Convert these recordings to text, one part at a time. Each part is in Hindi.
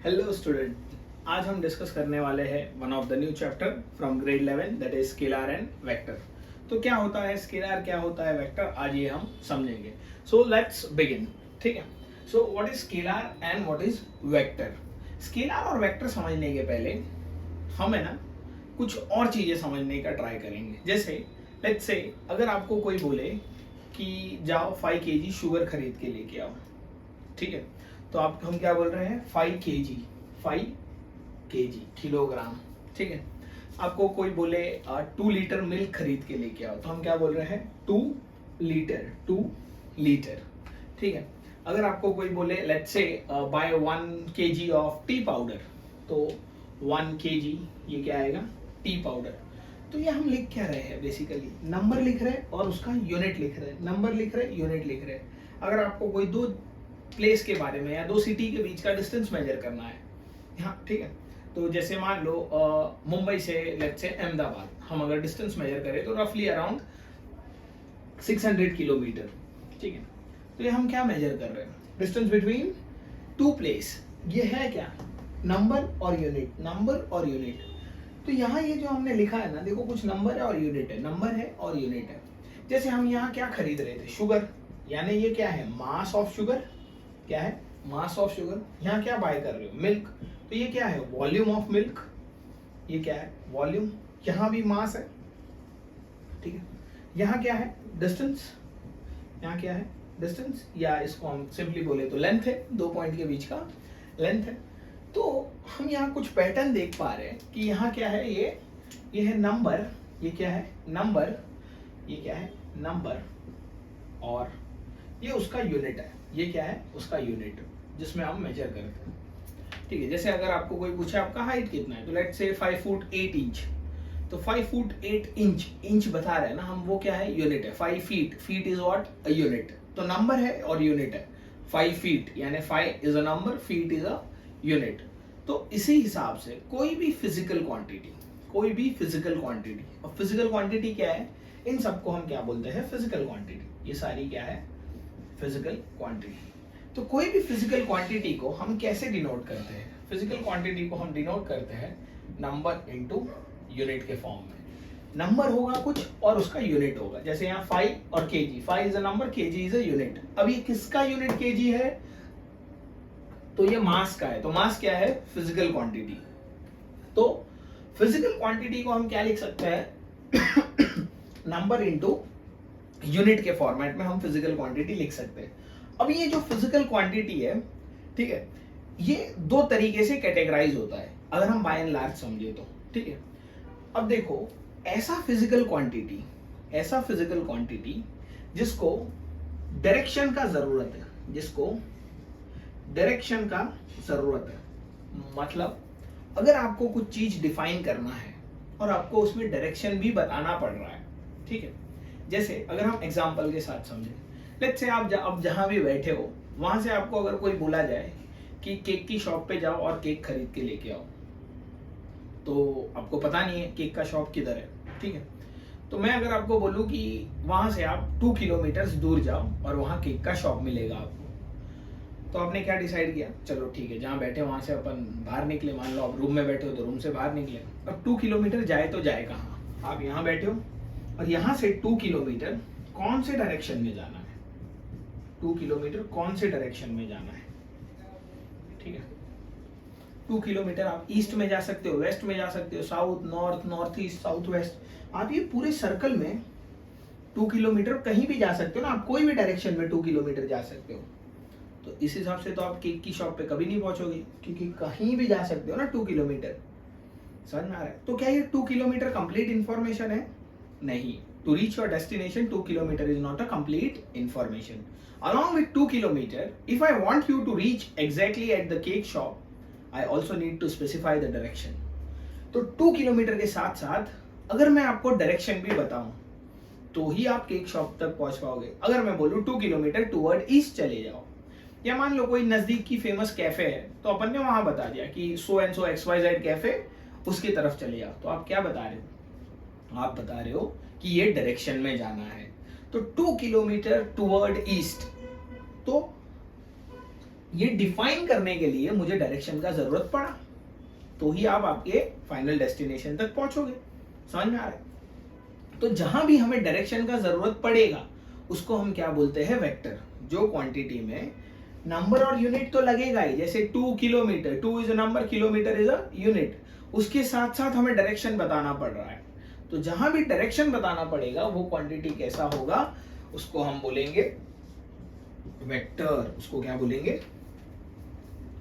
हेलो स्टूडेंट, आज हम डिस्कस करने वाले हैं one of the new chapter from grade 11 that is scalar and vector. तो क्या होता है स्केलर, क्या होता है वेक्टर, आज ये हम समझेंगे। So let's begin. ठीक है। So what is scalar and what is vector. Scalar और वेक्टर समझने के पहले हम है ना कुछ और चीजें समझने का ट्राई करेंगे। जैसे लेट्स से अगर आपको कोई बोले कि जाओ 5 kg शुगर खरीद के लेके आओ, ठीक है, तो आप हम क्या बोल रहे हैं 5 kg किलोग्राम। ठीक है। आपको कोई बोले 2 लीटर मिल्क खरीद के लेके आओ, तो हम क्या बोल रहे हैं 2 लीटर। ठीक है। अगर आपको कोई बोले let's say buy 1 kg of tea powder, तो 1 kg ये क्या आएगा टी पाउडर। तो ये हम लिख क्या रहे हैं, बेसिकली नंबर लिख रहे हैं और उसका यूनिट लिख रहे हैं, नंबर लिख रहे हैं यूनिट लिख रहे हैं। अगर आपको कोई दो प्लेस के बारे में या दो सिटी के बीच का डिस्टेंस मेजर करना है, हाँ ठीक है, तो जैसे मान लो मुंबई से लेट्स से अहमदाबाद हम अगर डिस्टेंस मेजर करें तो रफली अराउंड 600 किलोमीटर। ठीक है। तो ये हम क्या मेजर कर रहे हैं, डिस्टेंस बिटवीन टू प्लेस। ये है क्या, नंबर और यूनिट, नंबर और यूनिट। तो यहाँ ये जो हमने लिखा है ना, देखो कुछ नंबर है और यूनिट है, नंबर है और यूनिट है। जैसे हम यहाँ क्या खरीद रहे थे, शुगर, यानी ये क्या है मास ऑफ शुगर, क्या है मास ऑफ शुगर। यहाँ क्या बाय कर रहे हो, मिल्क, तो ये क्या है वॉल्यूम ऑफ मिल्क, ये क्या है वॉल्यूम। यहाँ भी मास है, ठीक है। यहाँ क्या है डिस्टेंस, यहाँ क्या है डिस्टेंस, या इसको हम सिंपली बोले तो लेंथ है, दो पॉइंट के बीच का लेंथ है। तो हम यहाँ कुछ पैटर्न देख पा रहे हैं कि यहाँ क्या है, ये है नंबर, ये क्या है नंबर, ये क्या है नंबर, और ये उसका यूनिट है, ये क्या है उसका यूनिट जिसमें हम मेजर करते हैं। ठीक है। जैसे अगर आपको कोई पूछे आपका हाइट कितना है, तो लेट्स से 5 फुट 8 इंच, तो 5 फुट 8 इंच, इंच बता रहे हैं ना हम, वो क्या है यूनिट है। 5 feet, feet is what a unit, तो नंबर है और यूनिट है। 5 फीट यानी 5 is a number, feet is a unit. तो इसी हिसाब से कोई भी फिजिकल क्वांटिटी, कोई भी फिजिकल क्वांटिटी, और फिजिकल क्वांटिटी क्या है, इन सबको हम क्या बोलते हैं फिजिकल क्वांटिटी। ये सारी क्या है फिजिकल क्वांटिटी। तो कोई भी फिजिकल क्वांटिटी को हम कैसे डिनोट करते हैं, फिजिकल क्वांटिटी को हम डिनोट करते हैं नंबर इनटू यूनिट के फॉर्म में। नंबर होगा कुछ और उसका यूनिट होगा। जैसे यहाँ 5 और KG, 5 is a number, KG is a unit. अब ये किसका यूनिट केजी है, तो ये मास का है। तो मास क्या है फिजिकल क्वांटिटी। तो फिजिकल क्वांटिटी को हम क्या लिख सकते हैं नंबर इनटू यूनिट के फॉर्मेट में हम फिजिकल क्वांटिटी लिख सकते हैं। अब ये जो फिजिकल क्वांटिटी है, ठीक है, ये दो तरीके से कैटेगराइज होता है अगर हम बाय एंड लार्ज समझे तो। ठीक है। अब देखो ऐसा फिजिकल क्वांटिटी, ऐसा फिजिकल क्वांटिटी जिसको डायरेक्शन का जरूरत है, जिसको डायरेक्शन का जरूरत है। मतलब अगर आपको कुछ चीज डिफाइन करना है और आपको उसमें डायरेक्शन भी बताना पड़ रहा है, ठीक है। जैसे अगर हम एग्जांपल के साथ समझें, लेट्स से आप अब जहां भी बैठे हो वहां से आपको अगर कोई बोला जाए कि केक की शॉप पे जाओ और केक खरीद के लेके आओ, तो आपको पता नहीं है केक का शॉप किधर है, ठीक है। तो मैं अगर आपको बोलूं कि वहां से आप 2 किलोमीटर दूर जाओ और वहां केक का शॉप मिलेगा आपको, तो आपने क्या डिसाइड किया, चलो ठीक है जहाँ बैठे वहां से अपन बाहर निकले। मान लो आप रूम में बैठे हो तो रूम से बाहर निकले। अब 2 किलोमीटर जाए तो जाए कहाँ, आप यहाँ बैठे हो और यहाँ से 2 किलोमीटर कौन से डायरेक्शन में जाना है, 2 किलोमीटर कौन से डायरेक्शन में जाना है, ठीक है। 2 किलोमीटर आप ईस्ट में जा सकते हो, वेस्ट में जा सकते हो, south, north, north east, south west. आप ये पूरे सर्कल में 2 किलोमीटर कहीं भी जा सकते हो ना, आप कोई भी डायरेक्शन में 2 किलोमीटर जा सकते हो। तो इस हिसाब से तो आप केक की शॉप पे कभी नहीं पहुंचोगे, क्योंकि कहीं भी जा सकते हो ना 2 किलोमीटर। समझ में आ रहा है। तो क्या ये 2 किलोमीटर कंप्लीट इंफॉर्मेशन है, नहीं। To reach your destination 2 kilometre is not a complete information. along with 2 kilometer, if I want you to reach exactly at the cake shop, I also need to specify the direction. तो 2 किलोमीटर के साथ साथ अगर मैं आपको डायरेक्शन भी बताऊं तो ही आप केक शॉप तक पहुंच पाओगे। अगर मैं बोलूं 2 किलोमीटर टुवर्ड ईस्ट चले जाओ, या मान लो कोई नजदीक की फेमस कैफे है तो अपन ने वहां बता दिया कि so and so XYZ cafe, उसकी तरफ चले जाओ, तो आप क्या बता रहे हो, आप बता रहे हो कि ये डायरेक्शन में जाना है। तो 2 किलोमीटर टुवर्ड ईस्ट, तो ये डिफाइन करने के लिए मुझे डायरेक्शन का जरूरत पड़ा, तो ही आप आपके फाइनल डेस्टिनेशन तक पहुंचोगे। समझ में आ रहा है? तो जहां भी हमें डायरेक्शन का जरूरत पड़ेगा उसको हम क्या बोलते हैं, वेक्टर। जो क्वांटिटी में नंबर और यूनिट तो लगेगा ही, जैसे 2 kilometre, 2 is a number, kilometre is a unit, उसके साथ साथ हमें डायरेक्शन बताना पड़ रहा है। तो जहां भी डायरेक्शन बताना पड़ेगा वो क्वांटिटी कैसा होगा, उसको हम बोलेंगे वेक्टर। उसको क्या बोलेंगे,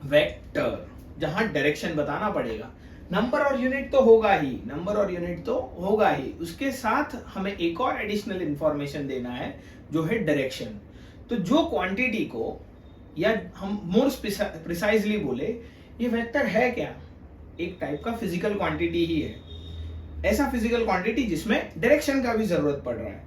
वेक्टर। जहां डायरेक्शन बताना पड़ेगा, नंबर और यूनिट तो होगा ही, नंबर और यूनिट तो होगा ही, उसके साथ हमें एक और एडिशनल इंफॉर्मेशन देना है जो है डायरेक्शन। तो जो क्वांटिटी को, या हम मोर प्रिसाइजली बोले, ये वेक्टर है क्या, एक टाइप का फिजिकल क्वांटिटी ही है। ऐसा फिजिकल क्वांटिटी जिसमें डायरेक्शन का भी जरूरत पड़ रहा है।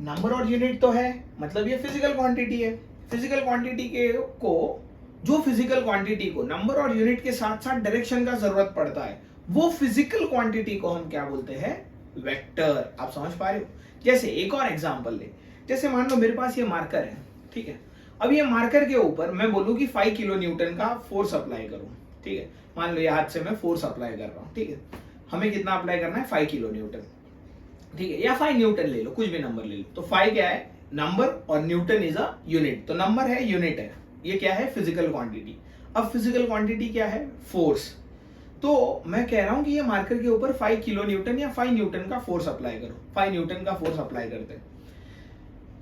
नंबर और यूनिट तो है, मतलब ये फिजिकल क्वांटिटी है। फिजिकल क्वांटिटी के को, जो फिजिकल क्वांटिटी को नंबर और यूनिट के साथ साथ डायरेक्शन का जरूरत पड़ता है, वो फिजिकल क्वांटिटी को हम क्या बोलते हैं, वेक्टर। आप समझ पा रहे हो? जैसे एक और एग्जांपल ले, जैसे मान लो मेरे पास ये मार्कर है, ठीक है। अब ये मार्कर के ऊपर मैं बोलूं कि 5 किलो न्यूटन का फोर्स अप्लाई करूं, ठीक है। मान लो ये हाथ से मैं फोर्स अप्लाई कर रहा हूं, ठीक है। हमें कितना अप्लाई करना है, 5 किलो न्यूटन, ठीक है, या 5 न्यूटन ले लो, कुछ भी नंबर ले लो। तो 5 क्या है, नंबर, और न्यूटन इज अ यूनिट। तो नंबर है, यूनिट है, ये क्या है, फिजिकल क्वांटिटी। अब फिजिकल क्वांटिटी क्या है, फोर्स। तो मैं कह रहा हूं कि ये मार्कर के ऊपर 5 किलो न्यूटन या 5 न्यूटन का फोर्स अप्लाई करो। 5 न्यूटन का फोर्स अप्लाई करते हैं,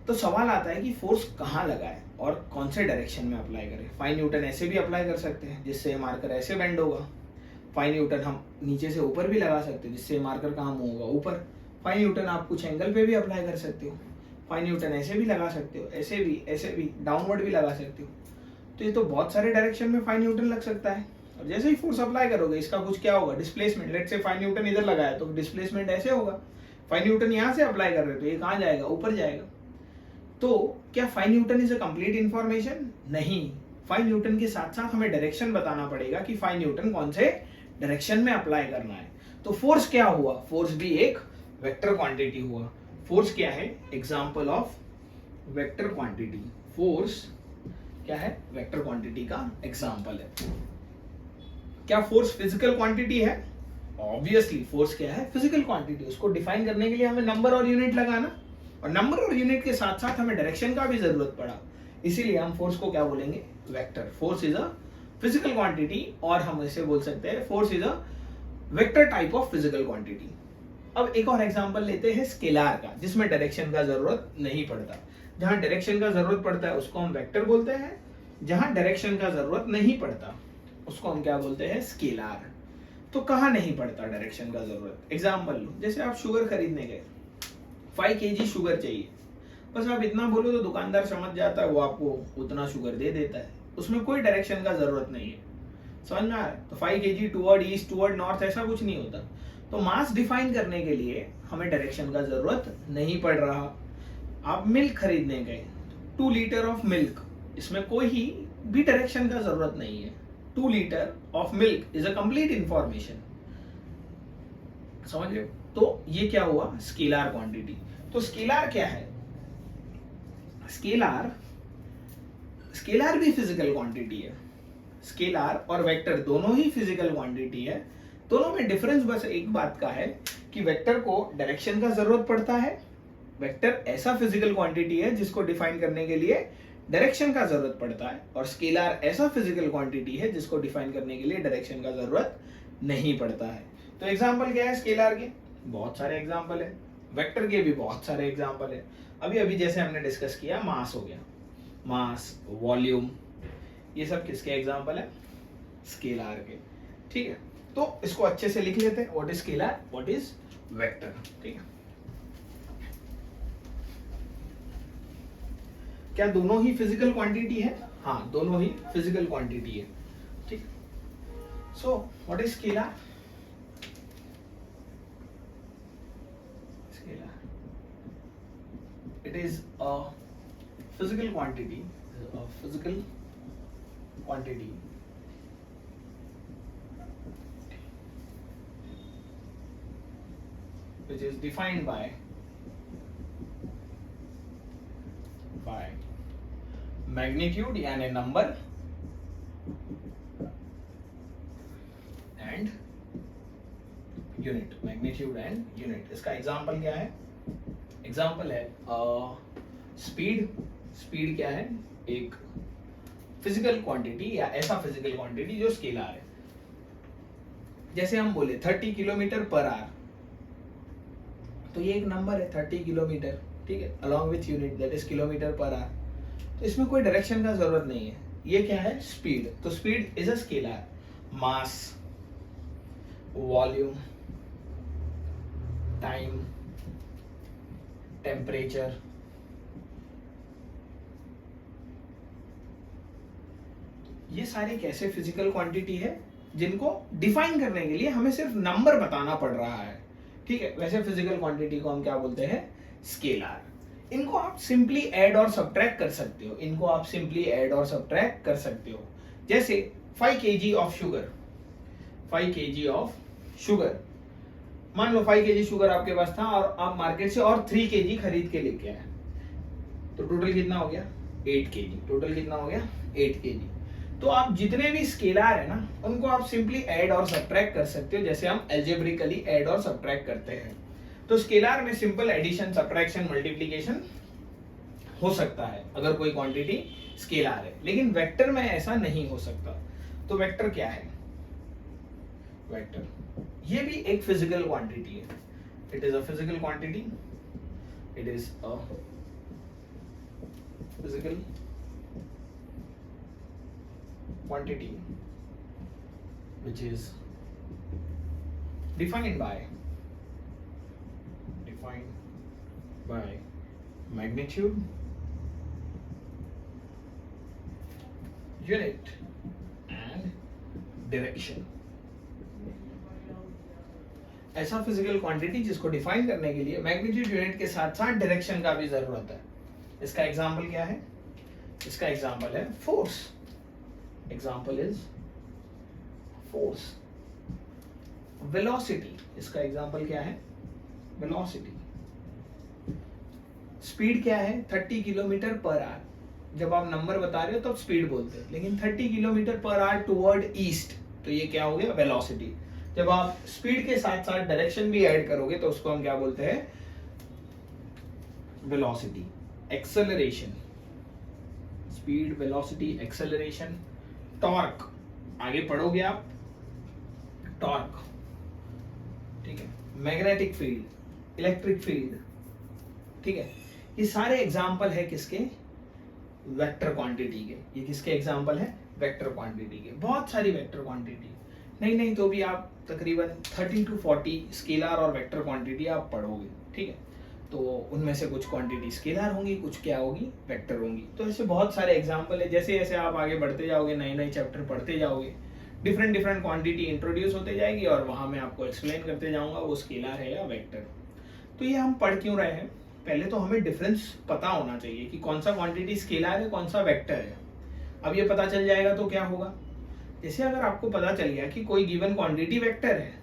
तो सवाल आता है कि फोर्स कहाँ लगाए और कौन से डायरेक्शन में अप्लाई करें। 5 न्यूटन ऐसे भी अप्लाई कर सकते हैं जिससे मार्कर ऐसे बेंड होगा। 5 न्यूटन हम नीचे से ऊपर भी लगा सकते हैं जिससे मार्कर कहाँ मूव होगा, ऊपर। 5 न्यूटन आप कुछ एंगल पे भी अप्लाई कर सकते हो। 5 न्यूटन ऐसे भी लगा सकते हो, ऐसे भी डाउनवर्ड भी लगा सकते हो। तो ये तो बहुत सारे डायरेक्शन में 5 न्यूटन लग सकता है। और जैसे ही फोर्स अप्लाई करोगे इसका कुछ क्या होगा, डिस्प्लेसमेंट। लेट्स से 5 न्यूटन इधर लगाया तो डिस्प्लेसमेंट ऐसे होगा। 5 न्यूटन यहाँ से अप्लाई कर रहे हो तो ये कहाँ जाएगा, ऊपर जाएगा। तो क्या 5 Newton is a complete information? नहीं। 5 न्यूटन के साथ साथ हमें डायरेक्शन बताना पड़ेगा कि 5 न्यूटन कौन से डायरेक्शन में अप्लाई करना है। तो फोर्स क्या हुआ, फोर्स भी एक वेक्टर क्वांटिटी हुआ। फोर्स क्या है, example of vector quantity. Force क्या है, वेक्टर क्वांटिटी का एग्जांपल है। क्या फोर्स फिजिकल क्वांटिटी है? ऑब्वियसली फोर्स क्या है, फिजिकल क्वांटिटी। उसको डिफाइन करने के लिए हमें नंबर और यूनिट लगाना, और नंबर और यूनिट के साथ साथ हमें डायरेक्शन का भी जरूरत पड़ा, इसीलिए हम फोर्स को क्या बोलेंगे, vector. Force is a physical quantity, और हम इसे बोल सकते हैं force is a vector type of physical quantity. अब एक और एग्जांपल लेते हैं स्केलार का, जिसमें डायरेक्शन का जरूरत नहीं पड़ता। जहां डायरेक्शन का जरूरत पड़ता है उसको हम वेक्टर बोलते हैं, जहां डायरेक्शन का जरूरत नहीं पड़ता उसको हम क्या बोलते हैं, स्केलार। तो कहां नहीं पड़ता डायरेक्शन का जरूरत, एग्जांपल लो, जैसे आप शुगर खरीदने गए, 5 kg शुगर चाहिए, बस आप इतना बोलो तो दुकानदार समझ जाता है, वो आपको उतना शुगर दे देता है, उसमें कोई डायरेक्शन का जरूरत नहीं है। समझ में आ रहा है? तो 5 kg toward east, toward north, ऐसा कुछ नहीं होता। तो मास डिफाइन करने के लिए हमें डायरेक्शन का जरूरत नहीं पड़ रहा। आप मिल्क खरीदने गए, 2 लीटर ऑफ मिल्क, इसमें कोई भी डायरेक्शन का जरूरत नहीं है। 2 litre of milk is a complete information. समझ रहे हो? तो ये क्या हुआ, स्केलर क्वांटिटी। तो स्केलर क्या है, स्केलर भी फिजिकल क्वांटिटी है। स्केलर और वेक्टर दोनों ही फिजिकल क्वांटिटी है। दोनों में डिफरेंस बस एक बात का है कि वेक्टर को डायरेक्शन का जरूरत पड़ता है। वेक्टर ऐसा फिजिकल क्वांटिटी है जिसको डिफाइन करने के लिए डायरेक्शन का जरूरत पड़ता है, और स्केलर ऐसा फिजिकल क्वांटिटी है जिसको डिफाइन करने के लिए डायरेक्शन का जरूरत नहीं पड़ता है। तो एग्जांपल क्या है स्केलर के, बहुत सारे एग्जांपल है। वेक्टर के भी बहुत सारे एग्जांपल है। अभी अभी जैसे हमने डिस्कस किया, मास हो गया, मास, वॉल्यूम, ये सब किसके एग्जांपल है, स्केलर के। ठीक है, तो इसको अच्छे से लिख लेते हैं, what is scalar, what is vector. ठीक है, क्या दोनों ही फिजिकल क्वांटिटी है? हाँ, दोनों ही फिजिकल क्वांटिटी है। ठीक, so what is scalar? Scalar, it is a physical quantity, which is defined by magnitude यानी number and unit, magnitude and unit. इसका एग्जांपल क्या है? एग्जांपल है स्पीड। स्पीड क्या है? एक फिजिकल क्वांटिटी या ऐसा फिजिकल क्वांटिटी जो स्केलर है। जैसे हम बोले 30 किलोमीटर पर आवर, तो ये एक नंबर है 30 किलोमीटर, ठीक है, along with unit that is kilometre per hour. तो इसमें कोई डायरेक्शन का जरूरत नहीं है। ये क्या है? स्पीड। तो speed is a scalar. Mass, volume, time, temperature, ये सारी कैसे फिजिकल क्वांटिटी है जिनको डिफाइन करने के लिए हमें सिर्फ नंबर बताना पड़ रहा है, ठीक है। वैसे फिजिकल क्वांटिटी को हम क्या बोलते हैं? स्केलर। इनको आप सिंपली ऐड और सब्ट्रैक्ट कर सकते हो। इनको आप सिंपली ऐड और सब्ट्रैक्ट कर सकते हो। जैसे 5 kg of sugar, 5 kg of sugar, मान लो 5 kg शुगर आपके पास था और आप मार्केट से और 3 kg खरीद के लेके आए, तो टोटल कितना हो गया? 8 kg। टोटल कितना हो गया? 8 kg। तो आप जितने भी स्केलर है ना, उनको आप सिंपली ऐड और सब्ट्रैक्ट कर सकते हो, जैसे हम एल्जेब्रिकली ऐड और सब्ट्रैक्ट करते हैं। तो स्केलर में सिंपल एडिशन, सब्ट्रैक्शन, मल्टीप्लिकेशन हो सकता है अगर कोई क्वांटिटी स्केलर है, लेकिन वेक्टर में ऐसा नहीं हो सकता। तो वेक्टर क्या है? वेक्टर ये भी एक फिजिकल क्वांटिटी है। It is a physical quantity, it is a physical quantity which is defined by magnitude, unit and direction। ऐसा फिजिकल क्वांटिटी जिसको डिफाइन करने के लिए मैग्नीट्यूड, यूनिट के साथ साथ डायरेक्शन का भी जरूरत है। इसका एग्जांपल क्या है? इसका एग्जांपल है force. Example is force। velocity, इसका एग्जांपल क्या है? velocity। स्पीड क्या है? 30 किलोमीटर पर आवर। जब आप नंबर बता रहे हो तब स्पीड बोलते हैं, लेकिन 30 kilometre per hour toward east, तो ये क्या हो गया? वेलोसिटी। जब आप स्पीड के साथ साथ डायरेक्शन भी ऐड करोगे तो उसको हम क्या बोलते हैं? Velocity. Acceleration, speed, velocity, acceleration. Torque, आगे पढ़ोगे आप, टॉर्क, ठीक है। मैग्नेटिक फील्ड, इलेक्ट्रिक फील्ड, ठीक है। ये सारे एग्जाम्पल है किसके? वेक्टर क्वांटिटी के। ये किसके एग्जाम्पल है? वेक्टर क्वांटिटी के। बहुत सारी वेक्टर क्वांटिटी, नहीं तो भी आप तकरीबन 30 to 40 स्केलर और वेक्टर क्वांटिटी आप पढ़ोगे, ठीक है। तो उनमें से कुछ क्वांटिटी स्केलर होंगी, कुछ क्या होगी? वेक्टर होंगी। तो ऐसे बहुत सारे एग्जाम्पल है। जैसे जैसे आप आगे बढ़ते जाओगे, नए नए चैप्टर पढ़ते जाओगे, डिफरेंट क्वांटिटी इंट्रोड्यूस होते जाएगी और वहां मैं आपको एक्सप्लेन करते जाऊंगा वो स्केलर है या वेक्टर। तो ये हम पढ़ क्यों रहे हैं? पहले तो हमें डिफरेंस पता होना चाहिए कि कौन सा क्वांटिटी स्केलर है, कौन सा वेक्टर है। अब ये पता चल जाएगा तो क्या होगा? जैसे अगर आपको पता चल गया कि कोई गिवन क्वांटिटी वेक्टर है,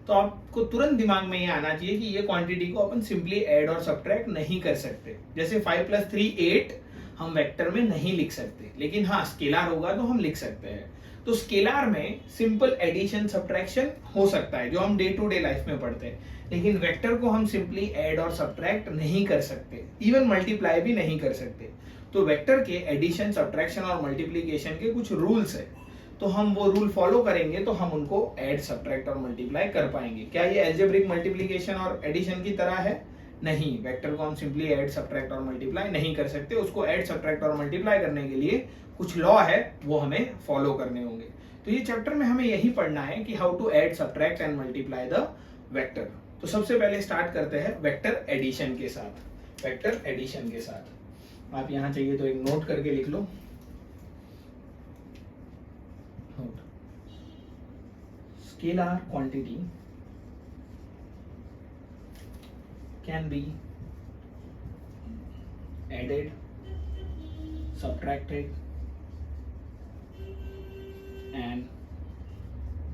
तो आपको तुरंत दिमाग में ये आना चाहिए कि ये क्वांटिटी को अपन सिंपली ऐड और सब्ट्रैक्ट नहीं कर सकते। जैसे 5 + 3 8 हम वेक्टर में नहीं लिख सकते, लेकिन हाँ स्केलर होगा तो हम लिख सकते हैं। तो स्केलर में सिंपल एडिशन, सब्ट्रैक्शन हो सकता है जो हम डे टू डे लाइफ में पढ़ते हैं, लेकिन वेक्टर को हम सिंपली ऐड और सब्ट्रैक्ट नहीं कर सकते, इवन मल्टीप्लाई भी नहीं कर सकते। तो वेक्टर के एडिशन, सब्ट्रैक्शन और मल्टीप्लीकेशन के कुछ रूल्स है, तो हम वो रूल फॉलो करेंगे तो हम उनको ऐड, सब्ट्रैक्ट और मल्टीप्लाई कर पाएंगे। क्या ये अलजेब्रिक मल्टीप्लिकेशन और एडिशन की तरह है? नहीं, वेक्टर को हम सिंपली ऐड, सब्ट्रैक्ट और मल्टीप्लाई नहीं कर सकते। उसको ऐड, सब्ट्रैक्ट और मल्टीप्लाई करने के लिए कुछ लॉ है, वो हमें फॉलो करने होंगे। तो ये चैप्टर में हमें यही पढ़ना है कि how to add, subtract and multiply the vector. तो सबसे पहले स्टार्ट करते हैं वेक्टर एडिशन के साथ। वेक्टर एडिशन के साथ आप यहाँ चाहिए तो एक नोट करके लिख लो। Scalar quantity can be added, subtracted and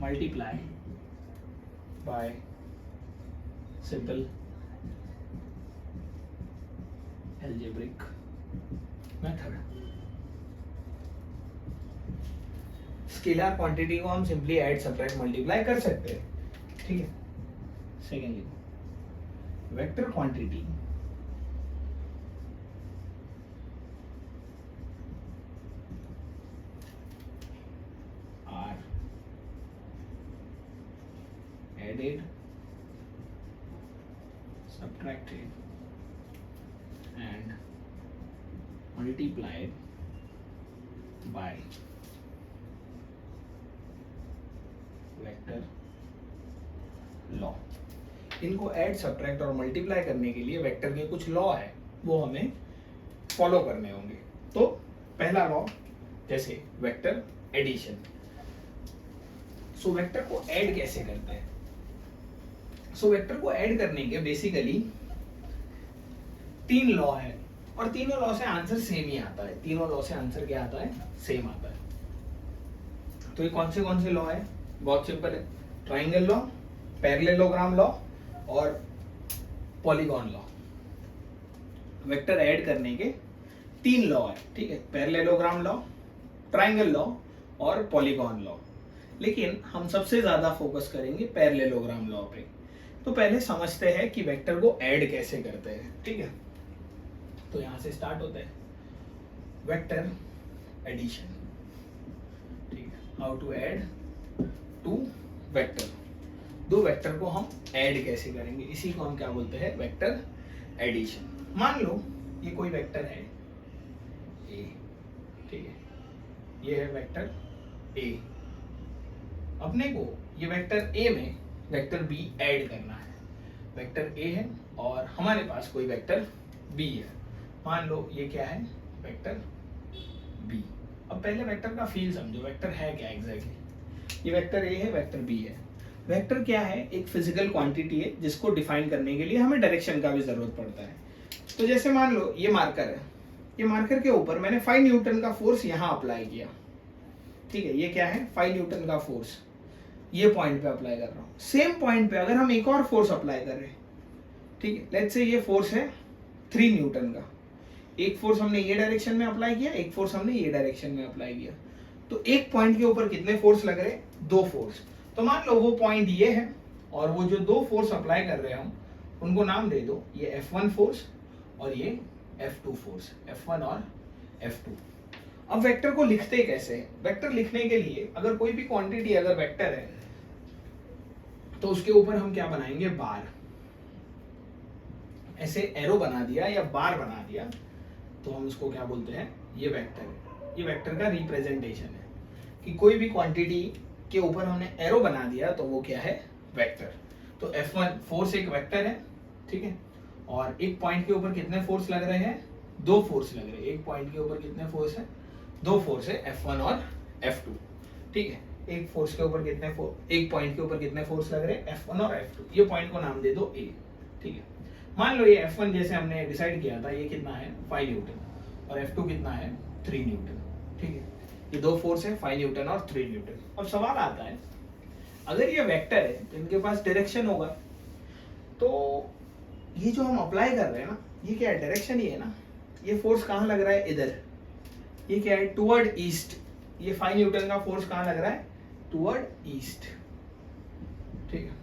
multiplied by simple algebraic method। Scalar quantity को हम सिंपली ऐड सब्ट्रैक्ट मल्टीप्लाई कर सकते हैं, ठीक है। सेकेंड लिखो, vector quantity are added subtracted and multiplied by vector law. इनको ऐड सब्ट्रैक्ट और मल्टीप्लाई करने के लिए वेक्टर के कुछ लॉ है, वो हमें फॉलो करने होंगे। तो पहला लॉ, जैसे वेक्टर एडिशन। सो वेक्टर को ऐड कैसे करते हैं? सो वेक्टर को ऐड करने के बेसिकली 3 लॉ है, और तीनों लॉ से आंसर सेम ही आता है। तीनों लॉ से आंसर क्या आता है? सेम आता है। तो ये कौन से लॉ है? बहुत सिंपल है, ट्राइंगल लॉ, पैरेललोग्राम लॉ और पॉलीगॉन लॉ। वेक्टर ऐड करने के 3 लॉ है, ठीक है, पैरेललोग्राम लॉ, ट्राइंगल लॉ और पॉलीगॉन लॉ। लेकिन हम सबसे ज्यादा फोकस करेंगे पैरेललोग्राम लॉ पे। तो पहले समझते हैं कि वेक्टर को ऐड कैसे करते हैं, ठीक है। तो यहां से स्टार्ट होता है वेक्टर एडिशन, ठीक है। How to add 2 vector. 2 vector को हम ऐड कैसे करेंगे, इसी को हम क्या बोलते हैं? Vector addition. मान लो ये कोई वेक्टर है ए, ठीक है, ये है वेक्टर ए। अपने को ये वेक्टर ए में वेक्टर बी ऐड करना है। वेक्टर ए है और हमारे पास कोई वेक्टर बी है। मान लो ये क्या है? Vector B. अब पहले वेक्टर का फील समझो, वेक्टर है क्या एग्जैक्टली? ये वेक्टर ए है, वेक्टर बी है। वेक्टर क्या है? एक फिजिकल क्वांटिटी है जिसको डिफाइन करने के लिए हमें डायरेक्शन का भी जरूरत पड़ता है। तो जैसे मान लो ये मार्कर है, ये मार्कर के ऊपर मैंने 5 न्यूटन का फोर्स यहाँ अप्लाई किया, ठीक है। ये क्या है? 5 न्यूटन का फोर्स ये पॉइंट पे अप्लाई कर रहा हूँ। सेम पॉइंट पे अगर हम एक और फोर्स अप्लाई कर रहे हैं, ठीक है, लेट्स से ये फोर्स है 3 न्यूटन का। एक फोर्स हमने ये डायरेक्शन में अप्लाई किया, एक फोर्स हमने ये डायरेक्शन में अप्लाई किया। तो एक पॉइंट के ऊपर कितने फोर्स लग रहे? 2 फोर्स। तो मान लो वो पॉइंट ये है और वो जो 2 फोर्स अप्लाई कर रहे हैं हम, उनको नाम दे दो, ये F1 फोर्स और ये F2 फोर्स, F1 और F2। अब वेक्टर को लिखते कैसे? वेक्टर लिखने के लिए अगर कोई भी क्वांटिटी अगर वेक्टर है तो उसके ऊपर हम क्या बनाएंगे? बार। ऐसे एरो बना दिया या बार बना दिया तो हम इसको क्या बोलते हैं? ये वेक्टर है। ये वेक्टर का रिप्रेजेंटेशन है कि कोई भी क्वांटिटी के ऊपर हमने एरो बना दिया तो वो क्या है? वेक्टर। तो F1 फोर्स एक वेक्टर है, ठीक है। और एक पॉइंट के ऊपर कितने फोर्स लग रहे हैं? 2 फोर्स लग रहे हैं। एक पॉइंट के ऊपर कितने फोर्स है? 2 फोर्स है, F1 और F2, ठीक है। एक फोर्स के ऊपर कितने एक पॉइंट के ऊपर कितने फोर्स लग रहे हैं? F1 और F2। ये पॉइंट को नाम दे दो A, ठीक है। मान लो ये F1 जैसे हमने डिसाइड किया था, ये कितना है? 5 न्यूटन, और F2 कितना है? 3 न्यूटन, ठीक है। ये 2 फोर्स है, 5 न्यूटन और 3 न्यूटन। अब सवाल आता है, अगर ये वेक्टर है तो इनके पास डायरेक्शन होगा। तो ये जो हम अप्लाई कर रहे हैं ना, ये क्या है? डायरेक्शन ही है ना। ये फोर्स कहाँ लग रहा है? इधर। ये क्या है? Toward east. ये 5 न्यूटन का फोर्स कहाँ लग रहा है? टुवर्ड ईस्ट, ठीक है।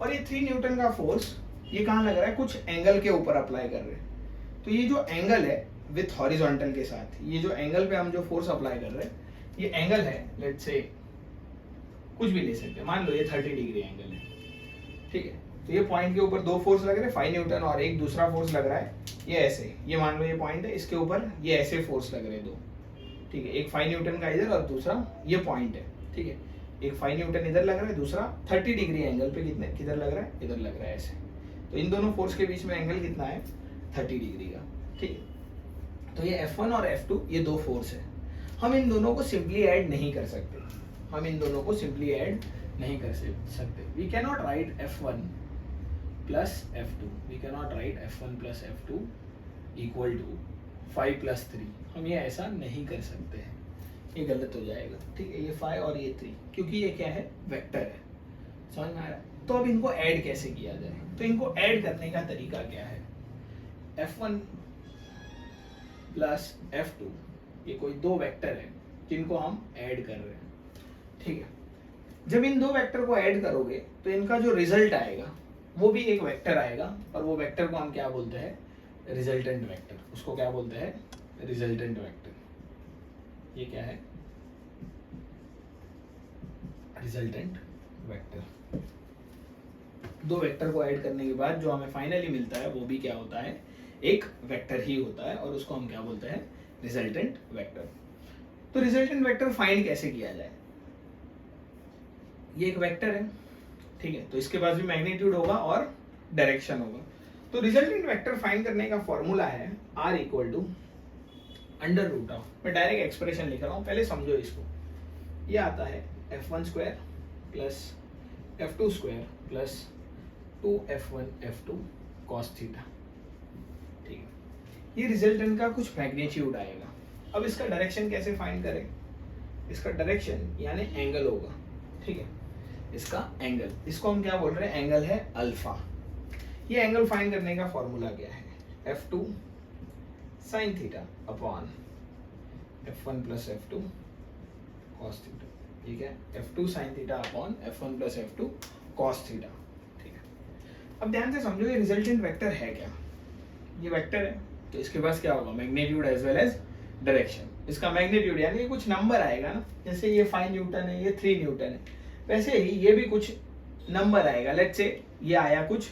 और ये 3 न्यूटन का फोर्स ये कहाँ लग रहा है? कुछ एंगल के ऊपर अप्लाई कर रहे हैं। तो ये जो एंगल है विथ हॉरिजॉन्टल के साथ, ये जो एंगल पे हम जो फोर्स अप्लाई कर रहे हैं, ये एंगल है, लेट्स से कुछ भी ले सकते हैं, मान लो ये 30 डिग्री एंगल है, ठीक है। तो ये पॉइंट के ऊपर 2 फोर्स लग रहे हैं, 5 न्यूटन, और एक दूसरा फोर्स लग रहा है ये ऐसे। ये मान लो ये पॉइंट है, इसके ऊपर ये ऐसे फोर्स लग रहे हैं 2, ठीक है। एक 5 न्यूटन का इधर और दूसरा ये पॉइंट है, ठीक है। एक 5 न्यूटन इधर लग रहा है, दूसरा 30 डिग्री एंगल पे कितने किधर लग रहा है? इधर लग रहा है ऐसे। तो इन दोनों फोर्स के बीच में एंगल कितना है? 30 डिग्री का, ठीक है। तो ये F1 और F2 ये 2 फोर्स है। हम इन दोनों को सिंपली ऐड नहीं कर सकते। हम इन दोनों को सिंपली ऐड नहीं कर सकते। We can not write F1 plus F2। We can not write F1 plus F2 equal to 5 plus 3। हम ये ऐसा नहीं कर सकते हैं, ये गलत हो जाएगा, ठीक है। ये 5 और ये 3, क्योंकि ये क्या है? वेक्टर है। समझ में आ रहा है? तो अब इनको ऐड कैसे किया जाए? तो इनको ऐड करने का तरीका क्या है? F1 प्लस F2 ये कोई 2 वेक्टर है जिनको हम ऐड कर रहे हैं। ठीक है, जब इन दो वेक्टर को ऐड करोगे तो इनका जो रिजल्ट आएगा वो भी एक वेक्टर आएगा, और वो वेक्टर को हम क्या बोलते हैं, रिजल्टेंट वेक्टर। उसको क्या बोलते हैं, रिजल्टेंट वेक्टर। ये क्या है, रिजल्टेंट वेक्टर। दो वेक्टर को ऐड करने के बाद जो हमें फाइनली मिलता है वो भी क्या होता है, एक वेक्टर ही होता है, और उसको हम क्या बोलते हैं, रिजल्टेंट वेक्टर। तो रिजल्टेंट वेक्टर फाइंड कैसे किया जाए, ये एक वेक्टर है, ठीक है, तो इसके पास भी मैग्नीट्यूड होगा और डायरेक्शन होगा। तो रिजल्टेंट वेक्टर फाइंड करने का फॉर्मूला है r equal to under root of, मैं डायरेक्ट एक्सप्रेशन लिख रहा हूँ, पहले समझो इसको। ये आता है f1 square plus f2 square plus 2f1 f2 cos theta, ठीक है, ये रिजल्टेंट का कुछ मैग्नीट्यूड आएगा। अब इसका डायरेक्शन कैसे फाइंड करें, इसका डायरेक्शन यानी एंगल होगा, ठीक है, इसका एंगल, इसको हम क्या बोल रहे हैं, एंगल है अल्फा। ये एंगल फाइंड करने का फॉर्मूला क्या है, f2 sin theta upon f1 plus f2 cos theta, ठीक है, f2 sin theta upon f1 plus f2 cos theta, ठीक है। अब ध्यान से समझो, ये रिजल्टेंट वेक्टर है क्या, ये वेक्टर है, तो इसके पास क्या होगा, magnitude as well as direction. इसका मैग्नीट्यूड यानी कुछ नंबर आएगा ना, जैसे ये 5 न्यूटन है, ये 3 न्यूटन है, वैसे ही ये भी कुछ नंबर आएगा। लेट्स से ये आया कुछ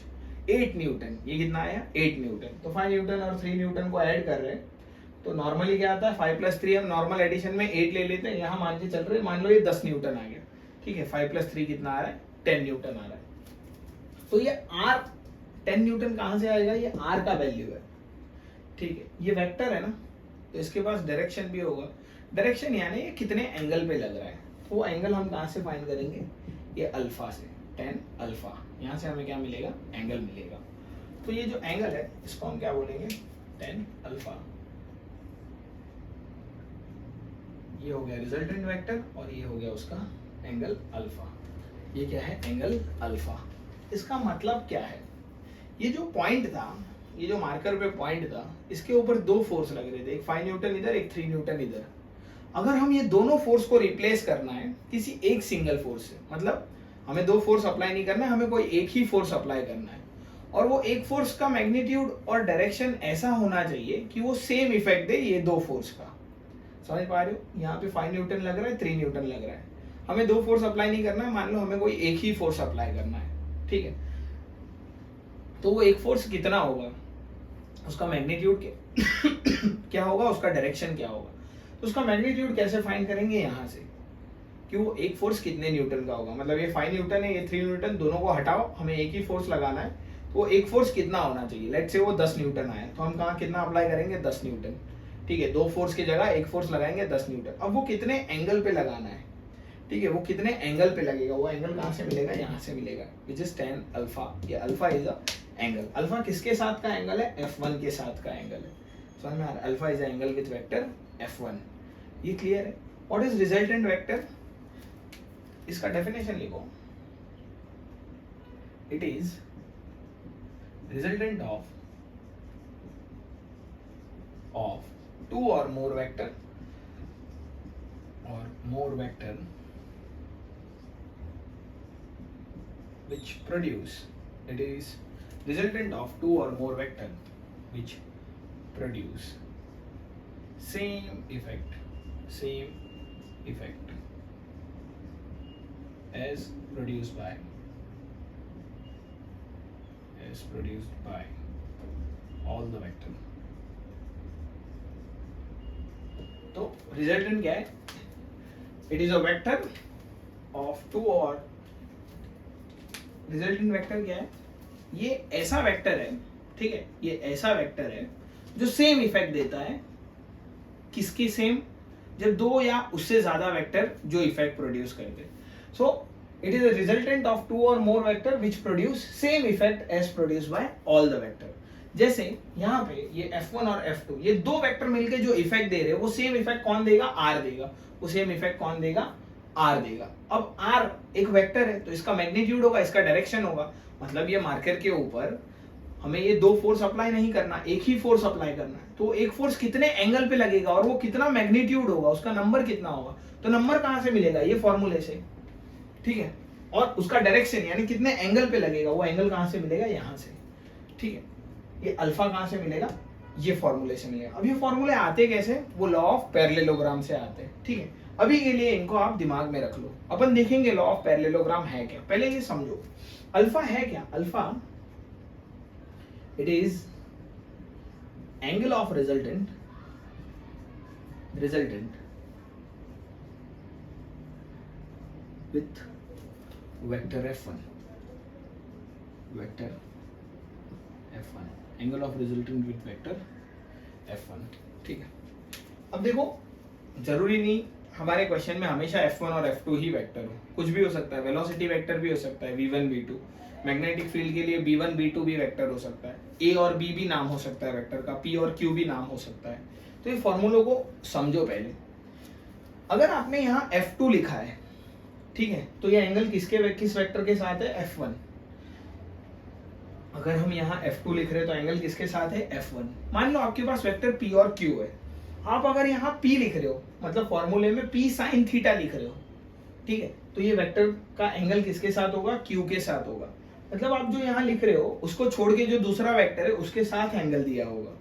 8 न्यूटन, ये कितना आया, 8 न्यूटन। तो 5 न्यूटन और 3 न्यूटन को ऐड कर रहे हैं, तो नॉर्मली क्या आता है, 5 प्लस 3, हम नॉर्मल एडिशन में 8 ले लेते हैं, यहाँ मान के चल रहे हैं, मान लो ये 10 न्यूटन आ गया, ठीक है, 5 प्लस 3 कितना आ रहा है, 10 न्यूटन आ रहा है। तो ये r 10 न्यूटन कहाँ से आएगा, ये r का वैल्यू है, ठीक है, ये वेक्टर है ना, तो इसके पास डायरेक्शन भी होगा। डायरेक्शन यानी ये कितने एंगल पे लग रहा है, तो वो एंगल हम कहाँ से फाइंड करेंगे, ये अल्फा से, 10 अल्फा, यहाँ से हमें क्या मिलेगा, एंगल मिलेगा। तो ये जो एंगल है इसको हम क्या बोलेंगे, 10 अल्फा। ये हो गया रिजल्टेंट वेक्टर और ये हो गया उसका एंगल अल्फा। ये क्या है, एंगल अल्फा। इसका मतलब क्या है, ये जो पॉइंट था, ये जो मार्कर पे पॉइंट था, इसके ऊपर दो फोर्स लग रहे थे, एक 5 न्यूटन इधर, एक 3 न्यूटन इधर। अगर हम ये दोनों फोर्स को रिप्लेस करना है किसी एक सिंगल फोर्स से, मतलब हमें दो फोर्स अप्लाई नहीं करना है, हमें कोई एक ही फोर्स अप्लाई करना है, और वो एक फोर्स का मैग्नीट्यूड और डायरेक्शन ऐसा होना चाहिए कि वो सेम इफेक्ट दे ये दो फोर्स का। समझ पा रहे हो, यहाँ पे 5 न्यूटन लग रहा है, 3 न्यूटन लग रहा है, हमें दो फोर्स अप्लाई नहीं करना है, मान लो हमें कोई एक ही फोर्स अप्लाई करना है, ठीक है। तो वो एक फोर्स कितना होगा, उसका मैग्नीट्यूड क्या होगा, उसका डायरेक्शन क्या होगा। तो उसका मैग्नीट्यूड कैसे फाइंड करेंगे, यहाँ से कि वो एक फोर्स कितने न्यूटन का होगा। मतलब ये 5 न्यूटन है, ये 3 न्यूटन, दोनों को हटाओ, हमें एक ही फोर्स लगाना है, तो वो एक फोर्स कितना होना चाहिए। लेट्स से वो 10 न्यूटन आया, तो हम कहाँ कितना अप्लाई करेंगे, 10 न्यूटन, ठीक है। दो फोर्स की जगह एक फोर्स लगाएंगे 10 न्यूटन। अब वो कितने एंगल पे लगाना है, ठीक है, वो कितने एंगल पे लगेगा, वो एंगल कहाँ से मिलेगा, यहाँ से मिलेगा, विच इज 10 अल्फा। ये alpha is a angle. Alpha किसके साथ का एंगल है, f1 के साथ का एंगल है। समझ में आ रहा है, alpha is angle with vector f1। ये क्लियर है। व्हाट इज रिजल्टेंट वेक्टर, इसका डेफिनेशन लिखो, it is resultant of two और more vector which produce, it is resultant of two or more vector which produce same effect as produced by all the vector। तो रिजल्टेंट क्या है, it is a vector of two और, रिजल्टेंट वेक्टर क्या है, ये ऐसा वेक्टर है, ठीक है, ये ऐसा वेक्टर है जो सेम इफेक्ट देता है। किसकी सेम, जब दो या उससे ज्यादा वेक्टर जो इफेक्ट प्रोड्यूस करते हैं। So it is a resultant of two और more vector which produce same effect as produce by all the vector. जैसे यहाँ पे ये f1 और f2, ये दो वेक्टर मिलके जो इफेक्ट दे रहे हैं, वो सेम इफेक्ट कौन देगा, r देगा, वो सेम इफेक्ट कौन देगा, r देगा। अब r एक वेक्टर है, तो इसका मैग्नीट्यूड होगा, इसका डायरेक्शन होगा, मतलब ये मार्कर के ऊपर हमें ये दो फोर्स अप्लाई नहीं करना, एक ही फोर्स अप्लाई करना है। तो एक फोर्स कितने एंगल पे लगेगा और वो कितना मैग्नीट्यूड होगा, उसका नंबर कितना होगा, तो नंबर कहां से मिलेगा, ये फॉर्मूले से, ठीक है। और उसका डायरेक्शन यानी कितने एंगल पे लगेगा, वो एंगल कहां से मिलेगा, यहां से, ठीक है। ये अल्फा कहां से मिलेगा, ये फॉर्मूले से मिलेगा। अब ये फॉर्मूले आते कैसे, वो लॉ ऑफ पैरेललोग्राम से आते हैं, ठीक है। अभी के लिए इनको आप दिमाग में रख लो, अपन देखेंगे लॉ ऑफ पैरेललोग्राम है क्या। पहले ये समझो अल्फा है क्या। Alpha it is angle of resultant with vector f1, angle of resultant with vector f1, ठीक है। अब देखो जरूरी नहीं हमारे क्वेश्चन में हमेशा f1 और f2 ही वेक्टर हो, कुछ भी हो सकता है, वेलोसिटी वेक्टर भी हो सकता है v1 v2, मैग्नेटिक फील्ड के लिए b1 b2 भी वेक्टर हो सकता है, a और b भी नाम हो सकता है वेक्टर का, p और q भी नाम हो सकता है। तो ये फॉर्मूलों को समझो पहले। अगर आपने यहाँ f2 लिखा है, ठीक है, तो ये एंगल किस वेक्टर के साथ है, f1। अगर हम यहाँ f2 लिख रहे हैं तो एंगल किसके साथ है, f1। मान लो आपके पास वेक्टर p और q है, आप अगर यहाँ p लिख रहे हो मतलब फॉर्मूले में p sin थीटा लिख रहे हो, ठीक है, तो ये वेक्टर का एंगल किसके साथ होगा, q के साथ होगा। मतलब आप जो यहाँ लिख रहे हो उसको छोड़ के जो दूसरा वेक्टर है उसके साथ एंगल दिया होगा।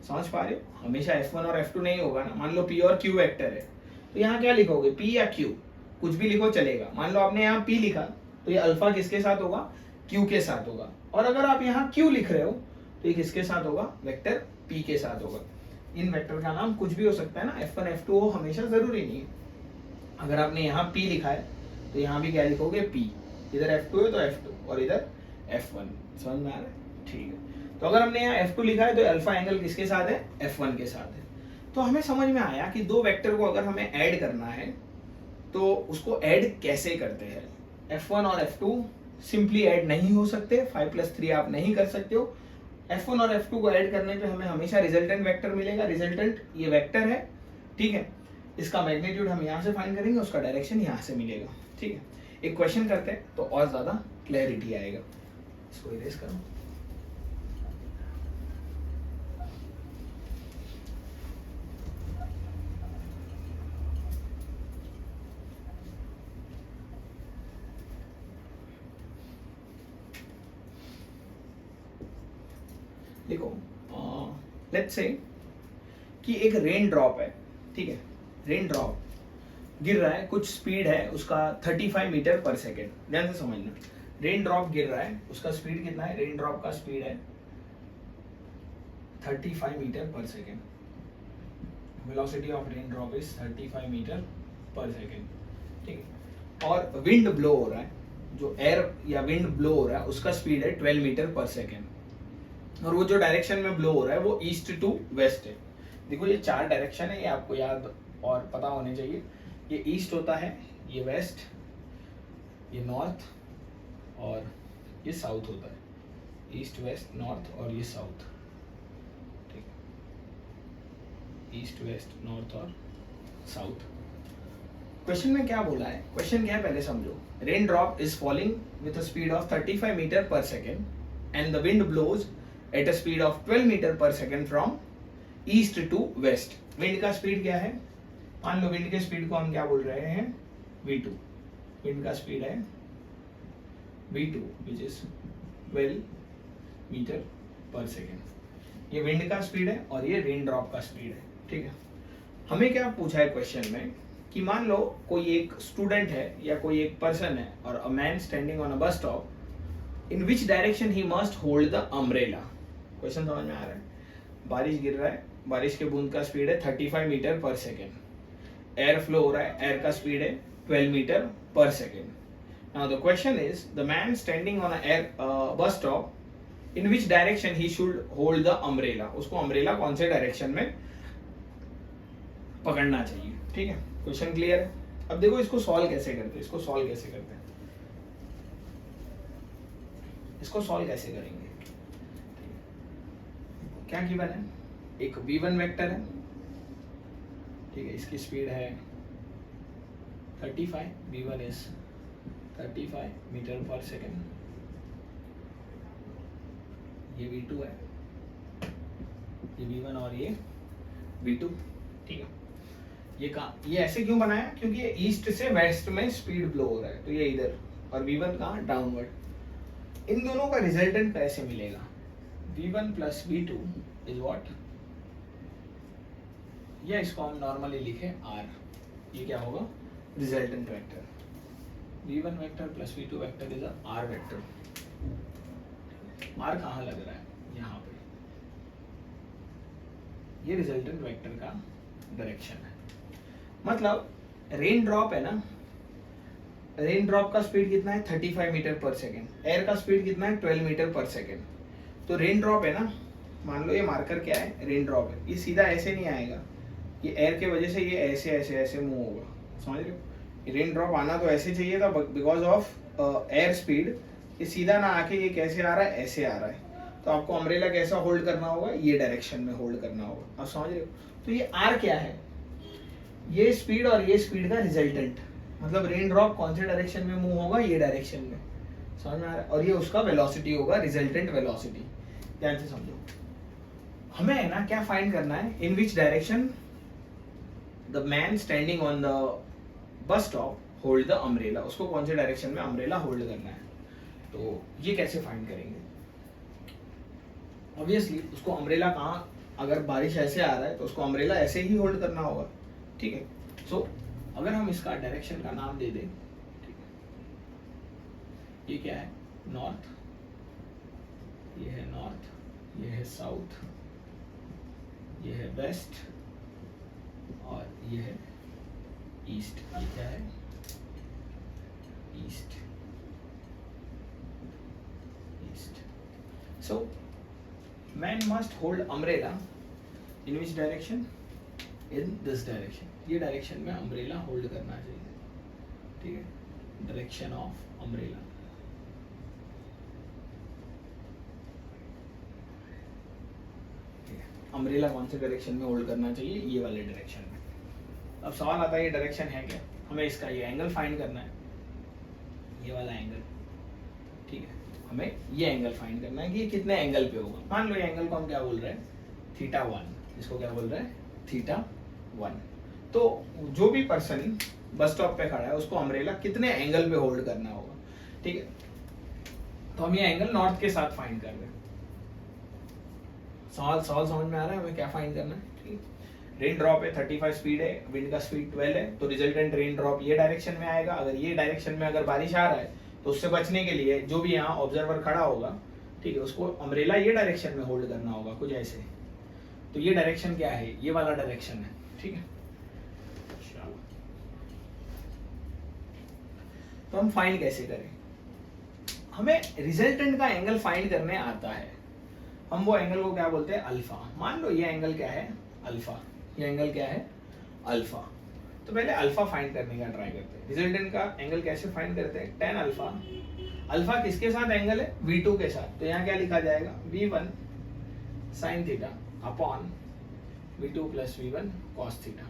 समझ पा रहे हो, हमेशा f1 और f2 नहीं होगा ना। मान लो p और q वेक्टर है तो यहाँ क्या लिखोगे, p या q, कुछ भी लिखो चलेगा। मान लो आपने यहाँ p लिखा तो ये अल्फा किसके साथ होगा, q के साथ होगा। और अगर आप यहाँ q लिख रहे हो तो ये किसके साथ होगा, वेक्टर p के साथ होगा। इन वेक्टर का नाम कुछ भी हो सकता है ना, f1 f2 हो, हमेशा जरूरी नहीं है। अगर आपने यहाँ p लिखा है तो यहाँ भी क्या लिखोगे, p, इधर f2 है तो f2 और इधर f1। समझ में आ रहा है, ठीक है। तो अगर हमने यहाँ f2 लिखा है तो अल्फा एंगल किसके साथ है, f1 के साथ है। तो हमें समझ में आया कि दो वेक्टर को अगर हमें ऐड करना है तो उसको ऐड कैसे करते हैं। f1 और f2 सिंपली ऐड नहीं हो सकते, 5+3 आप नहीं कर सकते हो। f1 और f2 को ऐड करने पे हमें हमेशा रिजल्टेंट वेक्टर मिलेगा। रिजल्टेंट ये वेक्टर है, ठीक है, इसका मैग्नीट्यूड हम यहाँ से फाइंड करेंगे, उसका डायरेक्शन यहाँ से मिलेगा, ठीक है। एक क्वेश्चन करते हैं तो और ज्यादा क्लैरिटी आएगा। इसको इरेज करो। देखो लेट्स से कि एक रेन ड्रॉप है, ठीक है, रेन ड्रॉप गिर रहा है, कुछ स्पीड है उसका 35 मीटर पर सेकेंड। ध्यान से समझना, रेन ड्रॉप गिर रहा है, उसका स्पीड कितना है, रेन ड्रॉप का स्पीड है 35 metre per second. Velocity of rain drop is 35 metre per second, ठीक है। और विंड ब्लो हो रहा है, जो एयर या विंड ब्लो हो रहा है उसका स्पीड है 12 मीटर पर सेकेंड। और वो जो डायरेक्शन में ब्लो हो रहा है वो ईस्ट टू वेस्ट है। देखो ये 4 डायरेक्शन है, ये आपको याद और पता होने चाहिए। ये ईस्ट होता है, ये वेस्ट, ये नॉर्थ और ये साउथ होता है। ईस्ट वेस्ट नॉर्थ और ये साउथ, ठीक, ईस्ट वेस्ट नॉर्थ और साउथ। क्वेश्चन में क्या बोला है, क्वेश्चन क्या है पहले समझो। Rain drop is falling with a speed of 35 metre per second and the wind blows at a speed of 12 metre per second from east to west. Wind का स्पीड क्या है, मान लो विंड के स्पीड को हम क्या बोल रहे हैं, v2। विंड का स्पीड है v2 which is 12 metre per second. ये विंड का स्पीड है और ये रेन ड्रॉप का स्पीड है, ठीक है। हमें क्या पूछा है क्वेश्चन में कि मान लो कोई एक स्टूडेंट है या कोई एक पर्सन है और a man standing on a bus stop, in which direction he must hold the umbrella. Question समझ में आ रहा है। बारिश गिर रहा है, बारिश के बूंद का स्पीड है 35 metre per second, air flow हो रहा है, एयर का स्पीड है 12 metre per second. Now the question is the man standing on a bus stop in which direction he should hold the umbrella. उसको अम्ब्रेला कौन से डायरेक्शन में पकड़ना चाहिए, ठीक है। क्वेश्चन क्लियर है। अब देखो इसको सॉल्व कैसे करते हैं, इसको सॉल्व कैसे करते हैं, इसको सॉल्व कैसे करेंगे। क्या गिवन है, एक v1 वेक्टर है, ठीक है, इसकी स्पीड है 35, v1 is 35 metre per second. ये V2 है, ये V1 और ये V2, ठीक है। ये ऐसे क्यों बनाया, क्योंकि ये ईस्ट से वेस्ट में स्पीड ब्लो हो रहा है, तो ये इधर, और V1 कहाँ डाउनवर्ड। इन दोनों का रिजल्टेंट कैसे मिलेगा, V1 plus V2 is what, या इसको हम नॉर्मली लिखे R, ये क्या होगा resultant vector, V1 vector plus V2 vector is R vector. R कहाँ लग रहा है, यहाँ पे, ये रिजल्टेंट वेक्टर का डायरेक्शन है। मतलब रेन ड्रॉप है ना, रेन ड्रॉप का स्पीड कितना है 35 मीटर पर सेकेंड, एयर का स्पीड कितना है 12 मीटर पर सेकेंड। तो रेन ड्रॉप है ना, मान लो ये मार्कर क्या है, रेन ड्रॉप है, ये सीधा ऐसे नहीं आएगा, ये एयर के वजह से ये ऐसे ऐसे ऐसे मूव होगा, समझ रहे हो। रेन ड्रॉप आना तो ऐसे चाहिए था, बिकॉज ऑफ एयर स्पीड ये सीधा ना आके ये कैसे आ रहा है, ऐसे आ रहा है। तो आपको अम्ब्रेला कैसा होल्ड करना होगा, ये डायरेक्शन में होल्ड करना होगा, आप समझ रहे हो। तो ये आर क्या है, ये स्पीड और ये स्पीड का रिजल्टेंट, मतलब रेन ड्रॉप कौन से डायरेक्शन में मूव होगा, ये डायरेक्शन में, समझ में आ रहा है। और ये उसका वेलोसिटी होगा, रिजल्टेंट वेलोसिटी, ध्यान से समझो। हमें है ना क्या फाइंड करना है, in which direction the man standing on the bus stop hold the umbrella, उसको कौन से डायरेक्शन में अम्ब्रेला होल्ड करना है। तो ये कैसे फाइंड करेंगे, ऑब्वियसली उसको अम्ब्रेला कहाँ, अगर बारिश ऐसे आ रहा है तो उसको अम्ब्रेला ऐसे ही होल्ड करना होगा, ठीक है। सो अगर हम इसका डायरेक्शन का नाम दे दें, ठीक है, ये क्या है नॉर्थ, ये है नॉर्थ, ये है साउथ, ये है वेस्ट और ये है ईस्ट, ये क्या है east, east. So man must hold umbrella in which direction, in this direction, ये डायरेक्शन में अम्ब्रेला होल्ड करना चाहिए, ठीक है, डायरेक्शन ऑफ अम्ब्रेला। अम्ब्रेला कौन से डायरेक्शन में होल्ड करना चाहिए, ये वाले डायरेक्शन में। अब सवाल आता है ये डायरेक्शन है क्या, हमें इसका ये एंगल फाइंड करना है, ये वाला एंगल, ठीक है, हमें ये एंगल फाइंड करना है कि ये कितने एंगल पे होगा। मान लो ये एंगल को हम क्या बोल रहे हैं, θ1, इसको क्या बोल रहे हैं θ1। तो जो भी पर्सन बस स्टॉप पे खड़ा है उसको अम्ब्रेला कितने एंगल पे होल्ड करना होगा, ठीक है। तो हम ये एंगल नॉर्थ के साथ फाइंड कर रहे हैं। सवाल समझ में आ रहा है, हमें क्या फाइंड करना है, ठीक है। रेन ड्रॉप है 35 स्पीड है, विंड का स्पीड 12 है, तो रिजल्टेंट रेन ड्रॉप ये डायरेक्शन में आएगा। अगर ये डायरेक्शन में अगर बारिश आ रहा है तो उससे बचने के लिए जो भी यहाँ ऑब्जर्वर खड़ा होगा, ठीक है, उसको अम्ब्रेला ये डायरेक्शन में होल्ड करना होगा, कुछ ऐसे। तो ये डायरेक्शन क्या है, ये वाला डायरेक्शन है, ठीक है। तो हम फाइंड कैसे करें, हमें रिजल्टेंट का एंगल फाइंड करने आता है। हम वो एंगल को क्या बोलते हैं, अल्फा। मान लो ये एंगल क्या है, अल्फा, ये एंगल क्या है, अल्फा। तो पहले अल्फा फाइंड करने का ट्राई करते हैं। रिजल्टेंट का एंगल कैसे फाइंड करते हैं, tan अल्फा। अल्फा किसके साथ एंगल है, V2 के साथ, तो यहाँ क्या लिखा जाएगा, V1 sin theta upon V2 plus V1 cos theta.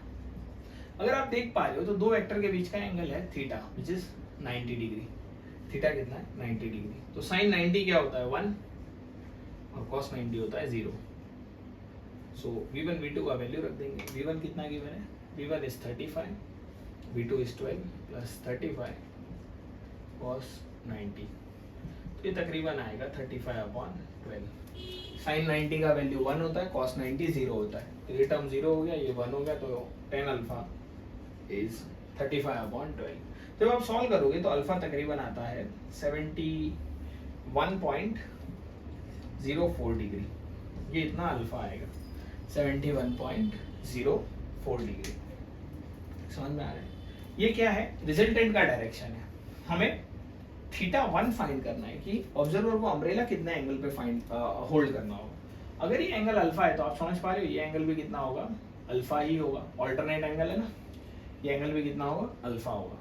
अगर आप देख पा रहे हो तो दो वेक्टर के बीच का एंगल है theta, which is 90 degree. Theta कितना है, 90 डिग्री। तो sin 90 क्या होता है 1 और cos 90 होता है 0। सो V1 V2 का वैल्यू रख देंगे। V1 कितना गिवन है, V1 is 35, V2 is 12 plus 35 cos 90, तो ये तकरीबन आएगा 35 अपॉन 12। sin 90 का वैल्यू 1 होता है, cos 90 0 होता है, तो ये टर्म 0 हो गया, ये 1 हो गया, तो tan अल्फा इज 35 अपॉन 12। जब आप सॉल्व करोगे तो अल्फा तकरीबन आता है 71.04 डिग्री, ये इतना अल्फा आएगा 71.04 डिग्री। समझ में आ रहा है, ये क्या है, रिजल्टेंट का डायरेक्शन है। हमें θ1 फाइंड करना है कि ऑब्जर्वर को अम्ब्रेला कितने एंगल पे फाइंड होल्ड करना होगा। अगर ये एंगल अल्फा है तो आप समझ पा रहे हो ये एंगल भी कितना होगा, अल्फा ही होगा, ऑल्टरनेट एंगल है ना, ये एंगल भी कितना होगा, अल्फा होगा।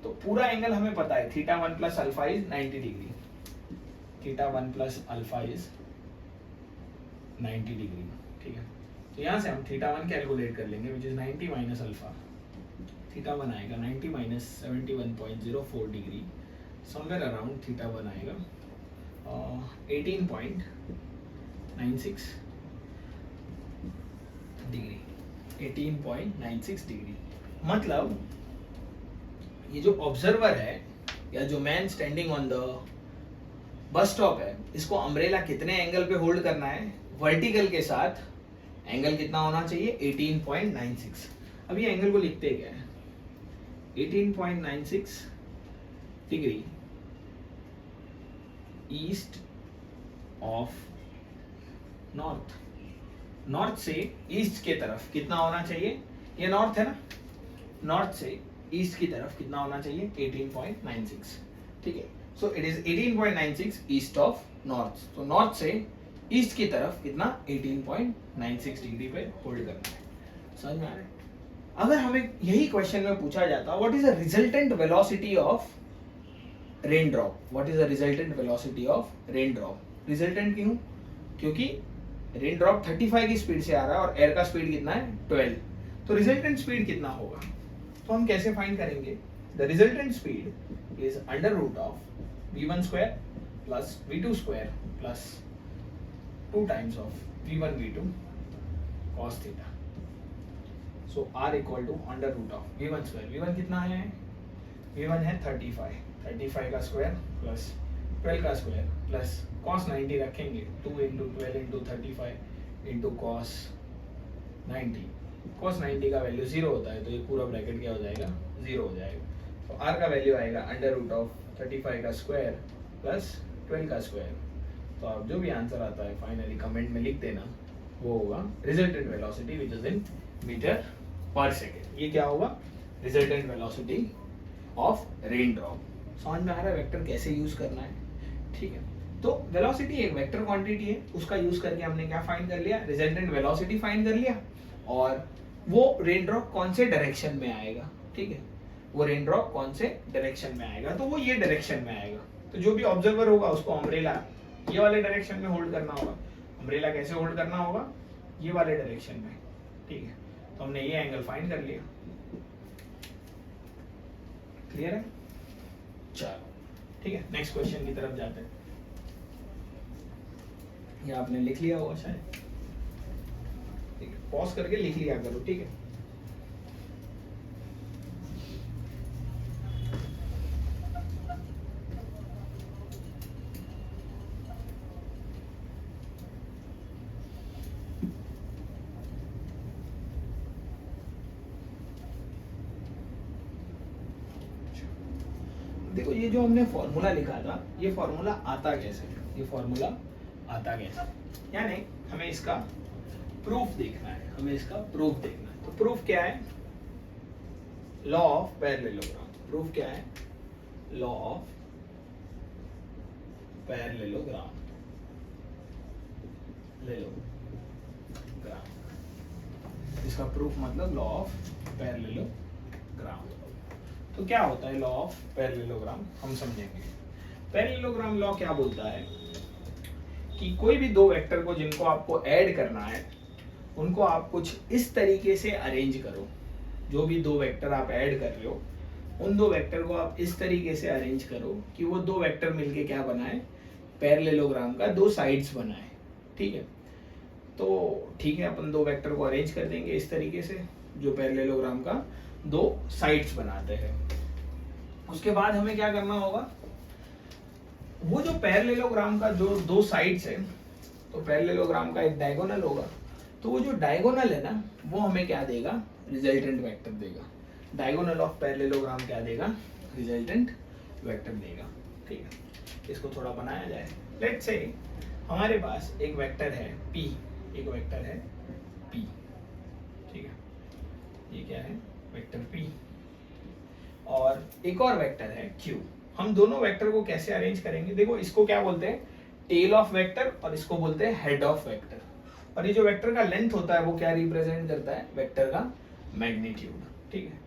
तो पूरा एंगल हमें पता है θ1 plus alpha is 90 degree, θ1 plus alpha is 90 degree, ठीक है। तो यहाँ से हम θ1 कैलकुलेट कर लेंगे, विच इज 90 माइनस अल्फा। θ1 आएगा 90 माइनस 71.04 डिग्री, समवेयर अराउंड θ1 आएगा 18.5 18.96 डिग्री, 18.96 डिग्री। मतलब ये जो ऑब्जर्वर है या जो man standing on the bus stop है, इसको अम्ब्रेला कितने एंगल पे होल्ड करना है? वर्टिकल के साथ एंगल कितना होना चाहिए? 18.96। अब ये एंगल को लिखते क्या है? 18.96 degree east of north. North से ईस्ट के तरफ कितना होना चाहिए? ये नॉर्थ है ना, नॉर्थ से ईस्ट की तरफ कितना होना चाहिए? 18.96। ठीक है, सो it is 18.96 east of north. तो नॉर्थ से ईस्ट की तरफ कितना? 18.96 डिग्री पे होल्ड करना है। समझ में आ रहा है? अगर हमें यही क्वेश्चन में पूछा जाता what is the resultant velocity of rain drop, what is the resultant velocity of rain drop? Resultant क्यों? क्योंकि रेन ड्रॉप 35 की स्पीड से आ रहा है और एयर का स्पीड कितना है? 12। तो रिजल्टेंट स्पीड कितना होगा? तो हम कैसे फाइंड करेंगे? The resultant speed is under root of v1 square plus v2 square plus 2 times of v1 v2 cos theta. So r equal to under root of v1 square, v1 कितना है? v1 है 35 का स्क्वायर प्लस 12 का स्क्वायर प्लस cos 90 रखेंगे, 2 into 12 into 35 into cos 90। cos 90 का वैल्यू 0 होता है, तो ये पूरा ब्रैकेट क्या हो जाएगा? 0 हो जाएगा। तो r का वैल्यू आएगा अंडर रूट ऑफ 35 का स्क्वायर प्लस 12 का स्क्वायर। तो आप जो भी आंसर आता है फाइनली कमेंट में लिख देना, वो होगा resultant velocity which is in metre per second. ये क्या होगा? Resultant velocity of rain drop. समझ में आ रहा है वेक्टर कैसे यूज करना है? ठीक है, तो वेलोसिटी एक वेक्टर क्वांटिटी है, उसका यूज करके हमने क्या फाइंड कर लिया? रिजल्टेंट वेलोसिटी फाइंड कर लिया, और वो रेन ड्रॉप कौन से डायरेक्शन में आएगा। ठीक है, वो रेन ड्रॉप कौन से डायरेक्शन में आएगा? तो वो ये डायरेक्शन में आएगा। तो जो भी ऑब्जर्वर होगा उसको अम्ब्रेला ये वाले डायरेक्शन में होल्ड करना होगा। अम्ब्रेला कैसे होल्ड करना होगा? ये वाले डायरेक्शन में। ठीक है, तो हमने ये एंगल फाइंड कर लिया। क्लियर है? चलो ठीक है, नेक्स्ट क्वेश्चन की तरफ जाते हैं। ये आपने लिख लिया होगा शायद, ठीक है, पॉज करके लिख लिया करो। ठीक है, देखो ये जो हमने फॉर्मूला लिखा था, ये फॉर्मूला आता कैसे? ये फॉर्मूला आता कैसे? यानी हमें इसका प्रूफ देखना है, हमें इसका प्रूफ देखना है। तो प्रूफ क्या है? Law of parallelogram. प्रूफ क्या है? Law of parallelogram. इसका प्रूफ मतलब लॉ ऑफ पैरेललोग्राम। तो क्या होता है लॉ ऑफ पैरेललोग्राम? हम समझेंगे। पैरेललोग्राम लॉ क्या बोलता है कि कोई भी दो वेक्टर को जिनको आपको ऐड करना है, उनको आप कुछ इस तरीके से अरेंज करो। जो भी दो वेक्टर आप ऐड कर रहे हो, उन दो वेक्टर को आप इस तरीके से अरेंज करो कि वो दो वेक्टर मिलके क्या बनाए? पैरेललोग्राम का दो साइड्स बनाए। ठीक है, तो ठीक है, अपन दो वेक्टर को अरेंज कर देंगे इस तरीके से जो पैरेललोग्राम का दो साइड्स बनाते हैं। उसके बाद हमें क्या करना होगा? वो जो पैरेललोग्राम का जो दो साइड्स है, तो पैरेललोग्राम का एक डायगोनल होगा, तो वो जो डायगोनल है ना, वो हमें क्या देगा? रिजल्टेंट वेक्टर देगा। डायगोनल ऑफ पैरेललोग्राम क्या देगा? रिजल्टेंट वेक्टर देगा। ठीक है, इसको थोड़ा बनाया जाए। लेट्स से हमारे पास एक वेक्टर है P, एक वेक्टर है P। ठीक है, ये क्या है? Vector P। और एक और वेक्टर है Q। हम दोनों वेक्टर को कैसे अरेंज करेंगे? देखो, इसको क्या बोलते हैं? टेल ऑफ वेक्टर, और इसको बोलते हैं हेड ऑफ वेक्टर। और ये जो वेक्टर का लेंथ होता है वो क्या रिप्रेजेंट करता है? वेक्टर का मैग्नीट्यूड। ठीक है,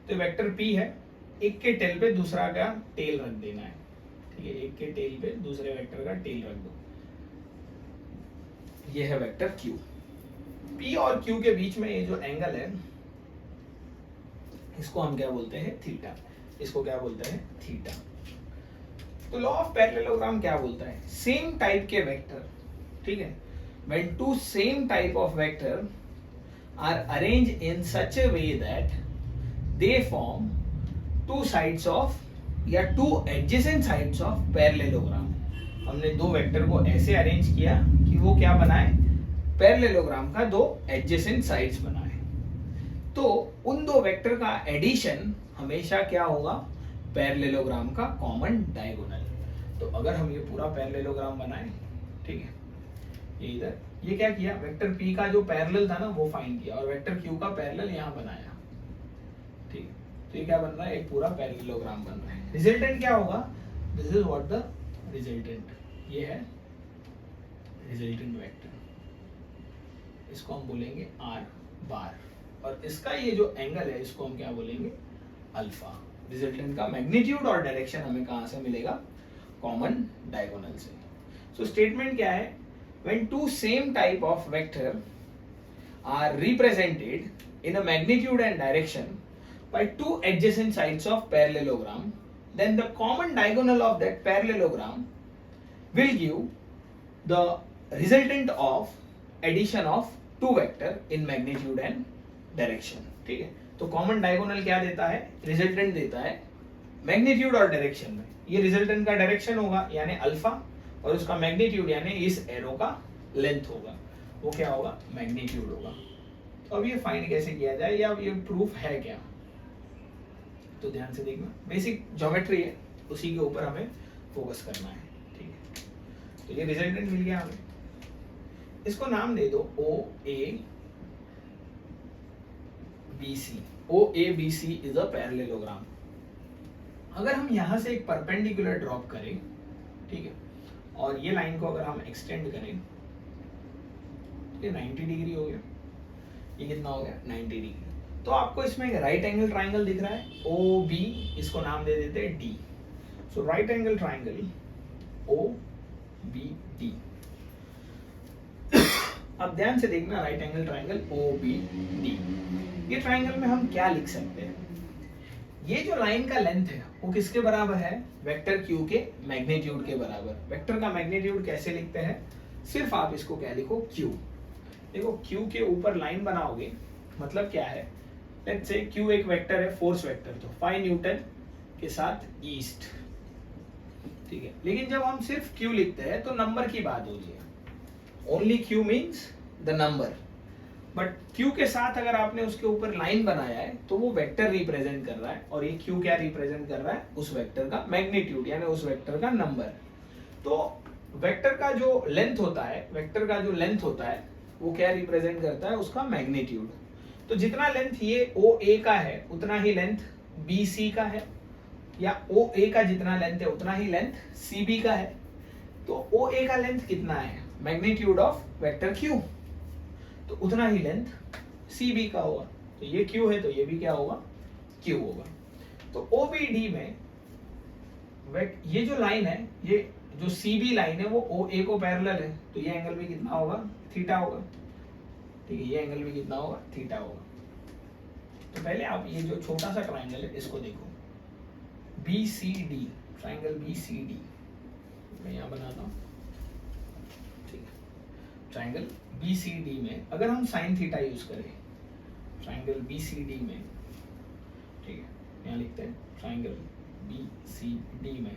तो वेक्टर P है, एक के टेल पे दूसरा का टेल रख देना है। ठीक है, एक के टेल पे दूसरे वेक्टर का टेल रख दो। ये है वेक्टर Q। P और Q के बीच में ये जो एंगल है, इसको हम क्या बोलते हैं? थीटा। इसको क्या बोलते हैं? थीटा। तो लॉ ऑफ पैरेललोग्राम क्या बोलता है? सेम टाइप के वेक्टर, ठीक है, when two same type of vector are arranged in such a way that they form two sides of या two adjacent sides of parallelogram. हमने दो वेक्टर को ऐसे अरेंज किया कि वो क्या बनाए, पैरेललोग्राम का दो एडजेसेंट साइड्स बनाए. तो उन दो वेक्टर का एडिशन हमेशा क्या होगा, पैरेललोग्राम का कॉमन डायगोनल. तो अगर हम ये पूरा पैरेललोग्राम बनाए, ठीक है, ये इधर ये क्या किया, वेक्टर p का जो पैरेलल था ना वो फाइंड किया और वेक्टर q का पैरेलल यहाँ बनाया. ठीक है, तो ये क्या बन रहा है, एक पूरा पैरेललोग्राम बन रहा है. रिजल्टेंट क्या होगा, this is what the resultant, ये है रिजल्टेंट वेक्टर. इसको हम बोलेंगे r बार और इसका ये जो एंगल है इसको हम क्या बोलेंगे, अल्फा. रिजल्टेंट का मैग्नीट्यूड और डायरेक्शन हमें कहाँ से मिलेगा, कॉमन डायगोनल से. सो स्टेटमेंट क्या है, when two same type of vector are represented in a magnitude and direction by two adjacent sides of parallelogram, then the common diagonal of that parallelogram will give the resultant of addition of two vector in magnitude and direction. ठीक है, तो कॉमन डायगोनल क्या देता है, रिजल्टेंट देता है मैग्नीट्यूड और डायरेक्शन में. ये रिजल्टेंट का डायरेक्शन होगा यानी अल्फा और उसका मैग्नीट्यूड यानी इस एरो का लेंथ होगा, वो क्या होगा, मैग्नीट्यूड होगा. तो अब ये फाइंड कैसे किया जाए या ये प्रूफ है क्या, तो ध्यान से देखना, बेसिक ज्योमेट्री है उसी के ऊपर हमें फोकस करना है. ठीक है, तो ये रिजल्टेंट मिल गया हमें, इसको नाम दे दो O A B C. O A B C is a parallelogram. अगर हम यहाँ से एक परपेंडिकुलर ड्रॉप करें, ठीक है, और ये लाइन को अगर हम एक्सटेंड करें, ये 90 डिग्री हो गया, ये कितना हो गया 90 डिग्री. तो आपको इसमें एक राइट एंगल ट्राइंगल दिख रहा है ओ बी, इसको नाम दे देते हैं D. So right angle triangle O B D. अब ध्यान से देखना, right angle triangle O B D, ये ट्राइंगल में हम क्या लिख सकते हैं, ये जो लाइन का लेंथ है वो किसके बराबर है, वेक्टर q के मैग्नीट्यूड के बराबर. वेक्टर का मैग्नीट्यूड कैसे लिखते हैं, सिर्फ आप इसको क्या लिखो, q. देखो q के ऊपर लाइन बनाओगे मतलब क्या है, लेट्स से q एक वेक्टर है, फोर्स वेक्टर, तो 5 न्यूटन के साथ ईस्ट. ठीक है, लेकिन जब हम सिर्फ q लिखते हैं तो नंबर की बात होती है, only q means the number. But q के साथ अगर आपने उसके ऊपर लाइन बनाया है तो वो वेक्टर रिप्रेजेंट कर रहा है और ये q क्या रिप्रेजेंट कर रहा है, उस वेक्टर का मैग्नीट्यूड यानी उस वेक्टर का नंबर. तो वेक्टर का जो लेंथ होता है, वेक्टर का जो लेंथ होता है वो क्या रिप्रेजेंट करता है, उसका मैग्नीट्यूड. तो जितना लेंथ ये OA का है उतना ही लेंथ BC का है, या OA का जितना लेंथ है उतना ही लेंथ CB का है. तो OA का लेंथ कितना है, मैग्नीट्यूड ऑफ वेक्टर q, तो उतना ही लेंथ CB का होगा. तो ये q है तो ये भी क्या होगा, q होगा. तो OBD में ये जो लाइन है, ये जो CB लाइन है वो OA को पैरेलल है, तो ये एंगल भी कितना होगा, थीटा होगा. ठीक है, ये एंगल भी कितना होगा, थीटा होगा. तो पहले आप ये जो छोटा सा ट्राइंगल है इसको देखो, BCD, ट्राइंगल BCD मैं यहाँ बनाता हूँ. ठीक है, ट्राइंगल BCD में अगर हम साइन थीटा यूज करें, ट्राइंगल BCD में, ठीक है, यहाँ लिखते हैं ट्राइंगल BCD में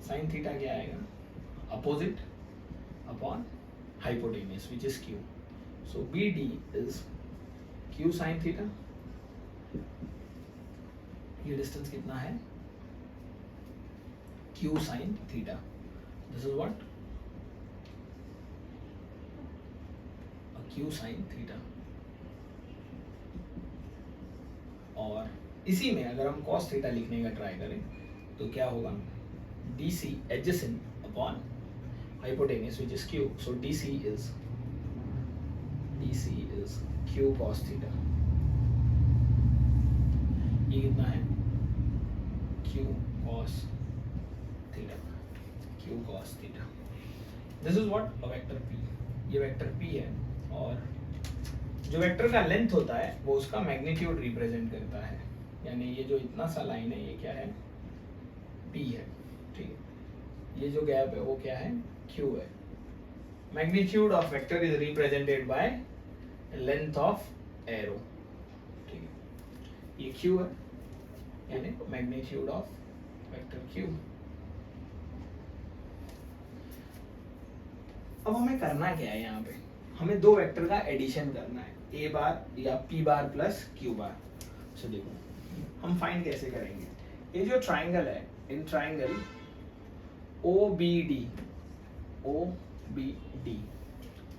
साइन थीटा क्या आएगा, opposite upon hypotenuse which is Q. So BD is Q sine theta. ये डिस्टेंस कितना है, Q sine theta. This is what, Q sine theta. और इसी में अगर हम cos थीटा लिखने का ट्राई करें तो क्या होगा, DC adjacent upon hypotenuse which is Q. So DC is Q cos theta. ये कितना है, Q cos theta. Q cos theta. This is what a vector P. ये वेक्टर P है और जो वेक्टर का लेंथ होता है वो उसका मैग्नीट्यूड रिप्रेजेंट करता है, यानी ये जो इतना सा लाइन है ये क्या है, P है. ठीक है, ये जो गैप है वो क्या है, Q है. Magnitude of vector is represented by length of arrow, ठीक है, ये q है, यानी मैग्नीट्यूड ऑफ वेक्टर q। अब हमें करना क्या है, यहाँ पे हमें दो वेक्टर का एडिशन करना है, a बार या p बार प्लस q बार। तो देखो हम फाइंड कैसे करेंगे, ये जो ट्राइंगल है, इन ट्राइंगल OBD,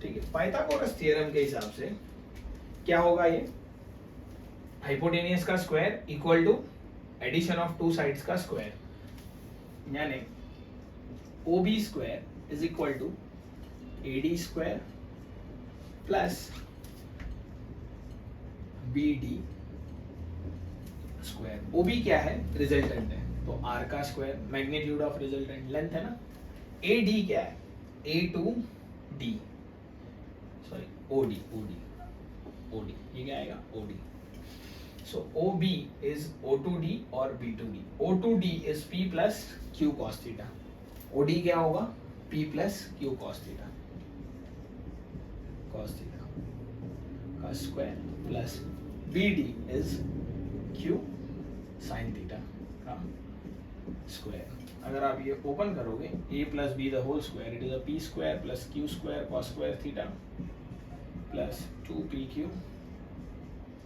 ठीक है, पाइथागोरस थ्योरम के हिसाब से क्या होगा, ये हाइपोटेनियस का square equal to addition of two sides का स्क्वायर, यानी OB square is equal to AD square plus BD square. OB क्या है, रिजल्टेंट है, तो R का square, magnitude of resultant length है ना। AD क्या है, A to D, sorry OD, ये क्या आएगा, OD। So OB is O to D और B to D। O to D is P plus Q cos theta। OD क्या होगा, P plus Q cos theta का square plus BD is Q sin theta का स्क्वायर। अगर आप ये ओपन करोगे, A plus B the whole square, it is a P square plus Q square cos square theta plus 2PQ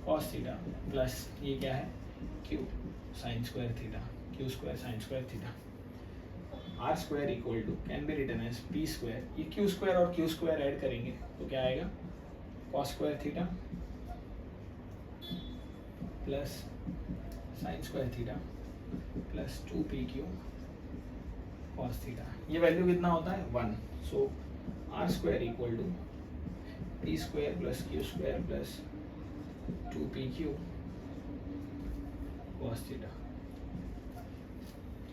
cos theta plus ये क्या है, Q sin square theta, Q square sin square theta। R square equal to can be written as P square, ये Q square और Q square ऐड करेंगे तो क्या आएगा, cos square theta plus sin square theta plus 2PQ cos theta। ये वैल्यू कितना होता है, 1। सो R square equal to P square plus Q square plus 2PQ cos theta,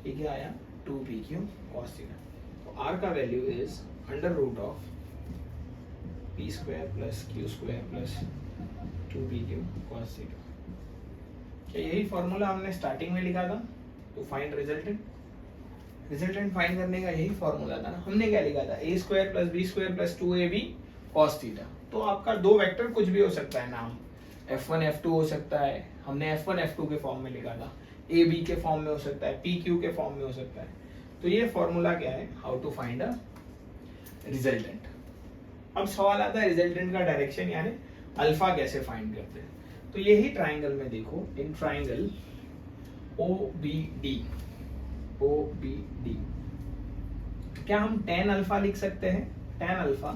ये क्या आया, 2PQ cos theta। तो R का value is under root of P square plus Q square plus 2PQ cos theta। क्या यही फॉर्मूला हमने स्टार्टिंग में लिखा था to find resultant? Resultant find करने का यही फॉर्मूला था ना। हमने क्या लिखा था, A square plus B square plus 2AB cos theta. तो आपका दो वेक्टर कुछ भी हो सकता है, नाम F1 F2 हो सकता है, हमने F1 F2 के फॉर्म में लिखा था, AB के फॉर्म में हो सकता है, PQ के फॉर्म में हो सकता है। तो ये फॉर्मूला क्या है, how to find a resultant. अब सवाल आता है रिजल्टेंट का डायरेक्शन, यानी अल्फा कैसे फाइंड करते हैं। तो यही ट्राइंगल में देखो, इन ट्राइंगल OBD क्या हम tan अल्फा लिख सकते हैं, tan अल्फा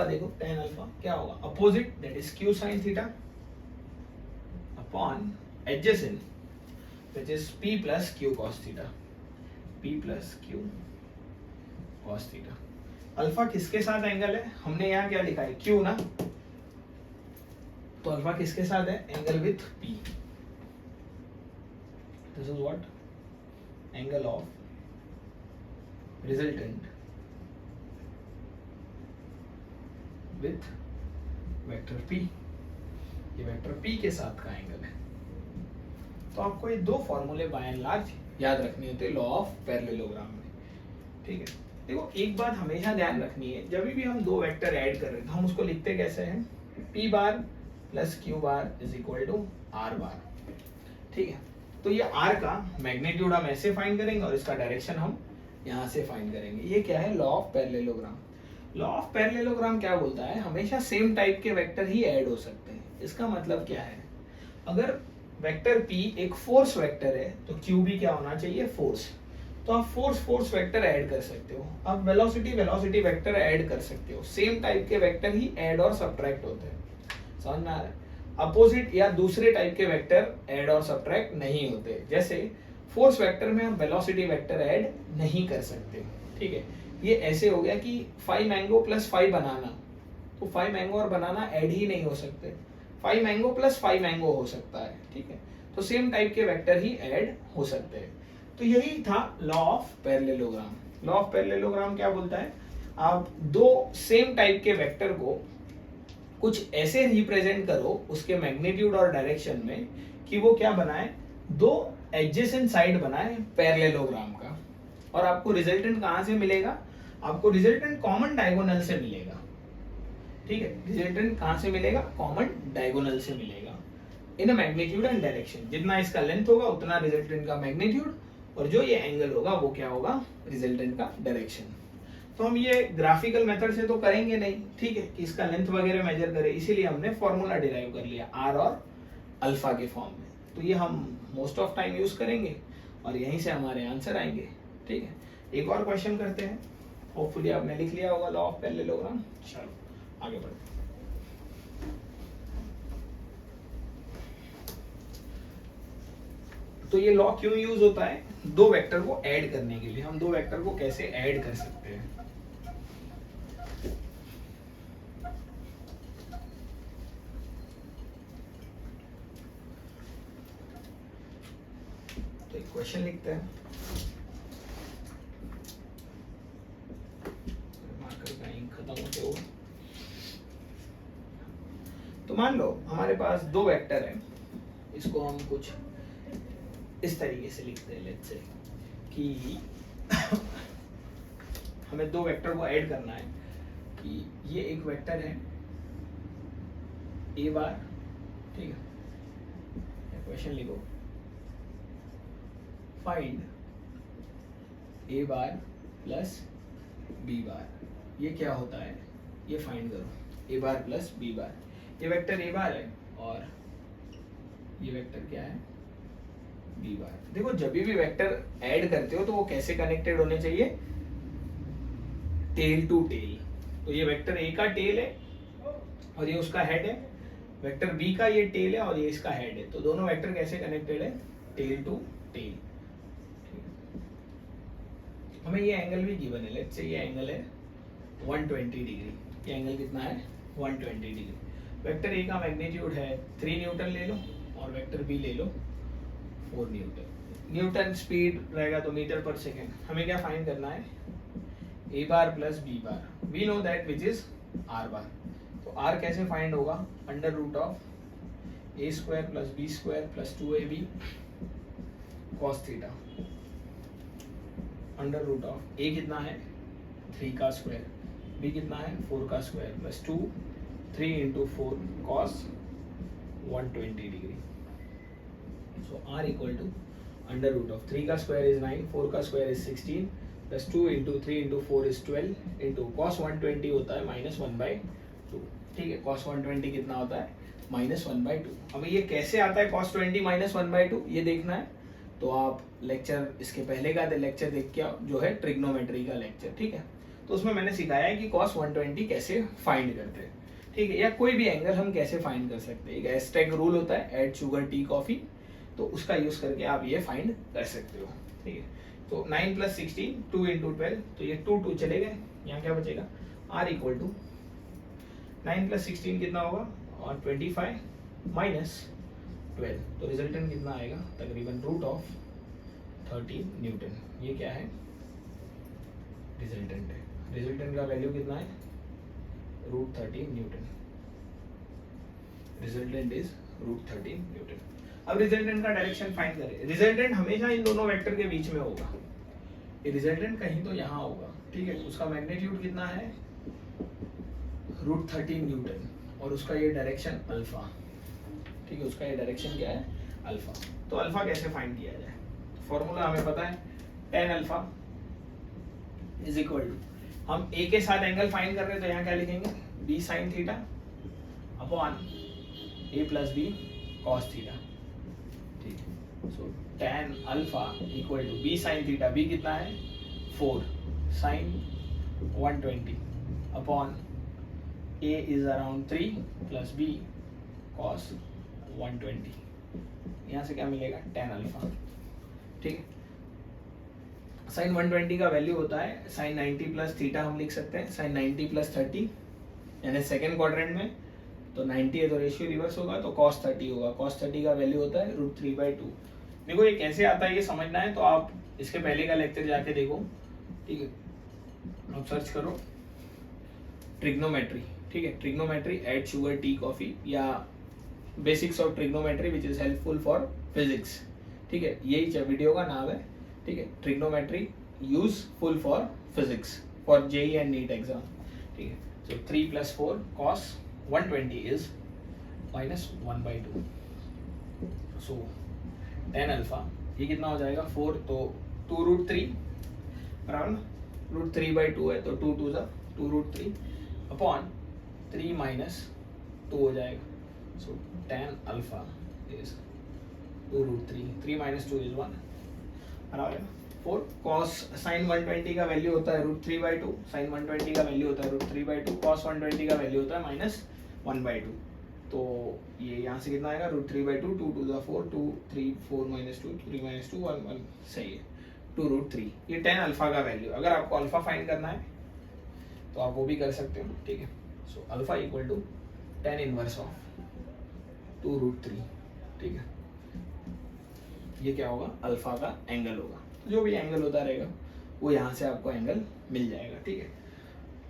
देखो, tan अल्फा क्या होगा, opposite that is Q sin theta upon adjacent that is P plus Q cos theta, P plus Q cos theta. Alpha किसके साथ एंगल है, हमने यहाँ क्या लिखा है, Q ना, तो अल्फा किसके साथ है, angle with P। This is what, angle of resultant with vector P। ये वेक्टर P के साथ का एंगल है। तो आपको ये दो फॉर्मूले बाय एंड लार्ज याद रखने होते हैं लॉ ऑफ पैरेललोग्राम में, ठीक है। देखो एक बात हमेशा ध्यान रखनी है, जब भी हम दो वेक्टर ऐड कर रहे हैं तो हम उसको लिखते कैसे हैं, P bar plus Q bar is equal to R bar, ठीक है। तो ये R का मैग्नीट्यूड हम ऐसे फाइंड करेंगे और इसका डायरेक्शन हम यहाँ से फाइंड करेंगे। ये क्या है, law of parallelogram. Law of parallelogram क्या बोलता है, हमेशा सेम टाइप के वेक्टर ही ऐड हो सकते हैं। इसका मतलब क्या है, अगर वेक्टर P एक फोर्स वेक्टर है तो Q भी क्या होना चाहिए, फोर्स। तो आप फोर्स वेक्टर ऐड कर सकते हो, आप वेलोसिटी वेक्टर ऐड कर सकते हो। सेम टाइप के वेक्टर ही ऐड और सब्ट्रैक्ट होते हैं, समझ में आ रहा है। अपोजिट या दूसरे टाइप के वेक्टर ऐड और सब्ट्रैक्ट नहीं होते। जैसे फोर्स वेक्टर में हम वेलोसिटी वेक्टर ऐड नहीं कर सकते, ठीक है। ये ऐसे हो गया कि 5 मैंगो प्लस 5 बनाना, तो 5 मैंगो और बनाना ऐड ही नहीं हो सकते, 5 मैंगो प्लस 5 मैंगो हो सकता है, ठीक है। तो सेम टाइप के वेक्टर ही ऐड हो सकते हैं। तो यही था law of parallelogram. Law of parallelogram क्या बोलता है, आप दो सेम टाइप के वेक्टर को कुछ ऐसे रिप्रेजेंट करो उसके मैग्नीट्यूड और डायरेक्शन में कि वो क्या बनाए, दो एडजेसेंट साइड बनाए पैरेललोग्राम का। और आपको रिजल्टेंट कहाँ से मिलेगा, आपको रिजल्टेंट कॉमन डायगोनल से मिलेगा, ठीक है। रिजल्टेंट कहाँ से मिलेगा? कॉमन डायगोनल से मिलेगा इन अ मैग्नीट्यूड एंड डायरेक्शन। जितना इसका लेंथ होगा उतना रिजल्टेंट का मैग्नीट्यूड, और जो ये एंगल होगा वो क्या होगा? रिजल्टेंट का डायरेक्शन। तो हम ये ग्राफिकल मेथड से तो करेंगे नहीं, ठीक है, कि इसका लेंथ वगैरह मेजर करें, इसीलिए हमने फॉर्मूला डिराइव कर लिया आर और अल्फा के फॉर्म में। तो ये हम मोस्ट ऑफ टाइम यूज करेंगे और यहीं से हमारे आंसर आएंगे, ठीक है। एक और क्वेश्चन करते हैं, होपफुली आपने लिख लिया होगा लॉ ऑफ पैरेललोग्राम। चलो आगे बढ़ते हैं। तो ये लॉ क्यों यूज होता है? दो वेक्टर को ऐड करने के लिए। हम दो वेक्टर को कैसे ऐड कर सकते हैं? तो एक क्वेश्चन लिखते हैं, मार्कर का इंक खत्म होते हुए। तो मान लो हमारे पास दो वेक्टर है, इसको हम कुछ इस तरीके से लिखते हैं, लेट्स से कि हमें दो वेक्टर को ऐड करना है कि ये एक वेक्टर है ए बार, ठीक है। क्वेश्चन लिखो, फाइंड ए बार प्लस बी बार। ये क्या होता है? ये फाइंड करो, ए बार प्लस बी बार। ये वेक्टर ए बार है और ये वेक्टर क्या है? B bar. देखो जब भी वेक्टर ऐड करते हो तो वो कैसे कनेक्टेड होने चाहिए? Tail to tail. तो ये वेक्टर ए का टेल है और ये उसका हेड है, वेक्टर बी का ये टेल है और ये इसका हेड है। तो दोनों वेक्टर कैसे कनेक्टेड है? Tail to tail. हमें ये एंगल भी गिवन है, लेट्स से ये एंगल है 120 डिग्री। ये एंगल कितना है? 120 डिग्री। वेक्टर ए का मैग्नीट्यूड है 3 न्यूटन ले लो और वेक्टर बी ले लो 4 न्यूटन। न्यूटन स्पीड रहेगा तो मीटर पर सेकेंड। हमें क्या फाइंड करना है? A bar plus B bar. We know that which is R bar. तो आर कैसे फाइंड होगा? Under root of A square plus B square plus 2ab cos theta. Under root of A कितना है? 3 का स्क्वायर, बी कितना है? 4 का square plus 2 3 into 4 cos 120 degree. So R equal to under root of 3 का स्क्वायर इज 9, 4 का square is 16 plus 2 into 3 into 4 is 12 into cos 120 होता है -1/2। ठीक है, कॉस 120 कितना होता है? -1/2। हमें ये कैसे आता है cos 20 -1/2 ये देखना है तो आप लेक्चर इसके पहले का लेक्चर देख के आओ, जो है ट्रिग्नोमेट्री का लेक्चर, ठीक है। तो उसमें मैंने सिखाया है कि cos 120 कैसे फाइंड करते हैं, ठीक है, या कोई भी एंगल हम कैसे फाइंड कर सकते हैं। एक एस्टेग रूल होता है, ऐड शुगर टी कॉफी, तो उसका यूज करके आप ये फाइंड कर सकते हो, ठीक है। तो 9 + 16 2 × 12, तो ये 2 चले गए, यहाँ क्या बचेगा? r इक्वल टू 9 + 16 कितना होगा? और 25 - 12, तो रिजल्टेंट कितना आएगा? तकरीबन √13 न्यूटन। ये क्या है? रिजल्टेंट है। रिजल्टेंट का वैल्यू कितना है? √13 न्यूटन। Resultant is √13 Newton. अब रिजल्टेंट का डायरेक्शन फाइंड करें। रिजल्टेंट हमेशा इन दोनों वेक्टर के बीच में होगा। ये रिजल्टेंट कहीं तो यहाँ होगा, ठीक है। उसका मैग्नीट्यूड कितना है? √13 न्यूटन, और उसका ये डायरेक्शन अल्फा, ठीक है। उसका ये डायरेक्शन क्या है? अल्फा। तो अल्फा कैसे फाइंड किया जाए? फॉर्मूला हमें पता है, tan alpha is equal to, हम ए के साथ एंगल फाइंड कर रहे हैं तो यहाँ क्या लिखेंगे? b sin theta upon a + b cos theta, ठीक है। So tan alpha equal to b sin theta, b कितना है? 4 sin 120 upon a is around 3 plus b cos 120। यहाँ से क्या मिलेगा? tan अल्फा, ठीक है। sin 120 का वैल्यू होता है sin 90 + थीटा, हम लिख सकते हैं sin 90 + 30, यानी सेकेंड क्वाड्रेंट में तो 90 है तो रेशियो रिवर्स होगा तो cos 30 होगा। cos 30 का वैल्यू होता है √3/2। देखो ये कैसे आता है, ये समझना है तो आप इसके पहले का लेक्चर जाके देखो, ठीक है। आप सर्च करो ट्रिग्नोमेट्री, ठीक है, trigonometry add sugar tea coffee, या basics of trigonometry which is helpful for physics, ठीक है। यही वीडियो का नाम है, ठीक है, trigonometry useful for physics for JEE and NEET exam, ठीक है। So 3 + 4 cos 120 is -1/2, so tan alpha ये कितना हो जाएगा 4, तो 2√3 बराबर ना, √3/2 है तो 2 2 ज़ा 2√3 अपॉन 3 - 2 हो जाएगा, सो tan अल्फा इज 2√3, 3 - 2 इज 1 बराबर है 4 cos sin 120 का वैल्यू होता है √3/2, sin 120 का वैल्यू होता है √3/2, cos 120 का वैल्यू होता है -1/2, तो ये यहाँ से कितना आएगा √3/2, 2 2 ज़ा 4, 2 3 4 - 2 3 - 2 1 1, सही है 2√3, ये tan अल्फा का वैल्यू। अगर आपको अल्फा फाइंड करना है तो आप वो भी कर सकते हो, ठीक है। So alpha equal to tan inverse of 2√3, ठीक है। ये क्या होगा, अल्फा का एंगल होगा, जो भी एंगल होता रहेगा वो यहाँ से आपको एंगल मिल जाएगा, ठीक है।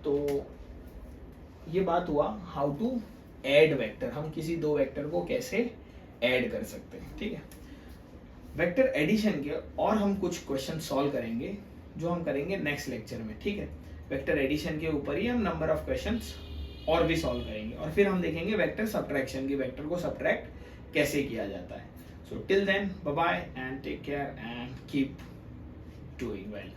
तो ये बात हुआ हाउ टू ऐड वेक्टर, हम किसी दो वेक्टर को कैसे ऐड कर सकते हैं, ठीक है। वेक्टर एडिशन के और हम कुछ क्वेश्चन सॉल्व करेंगे जो हम करेंगे नेक्स्ट लेक्चर में, ठीक है। वेक्टर एडिशन के ऊपर ही हम नंबर ऑफ क्वेश्चंस और भी सॉल्व करेंगे, और फिर हम देखेंगे वेक्टर सब्ट्रैक्शन की, वेक्टर को सब्ट्रैक्ट कैसे किया जाता है। So till then, bye bye and take care and keep doing well.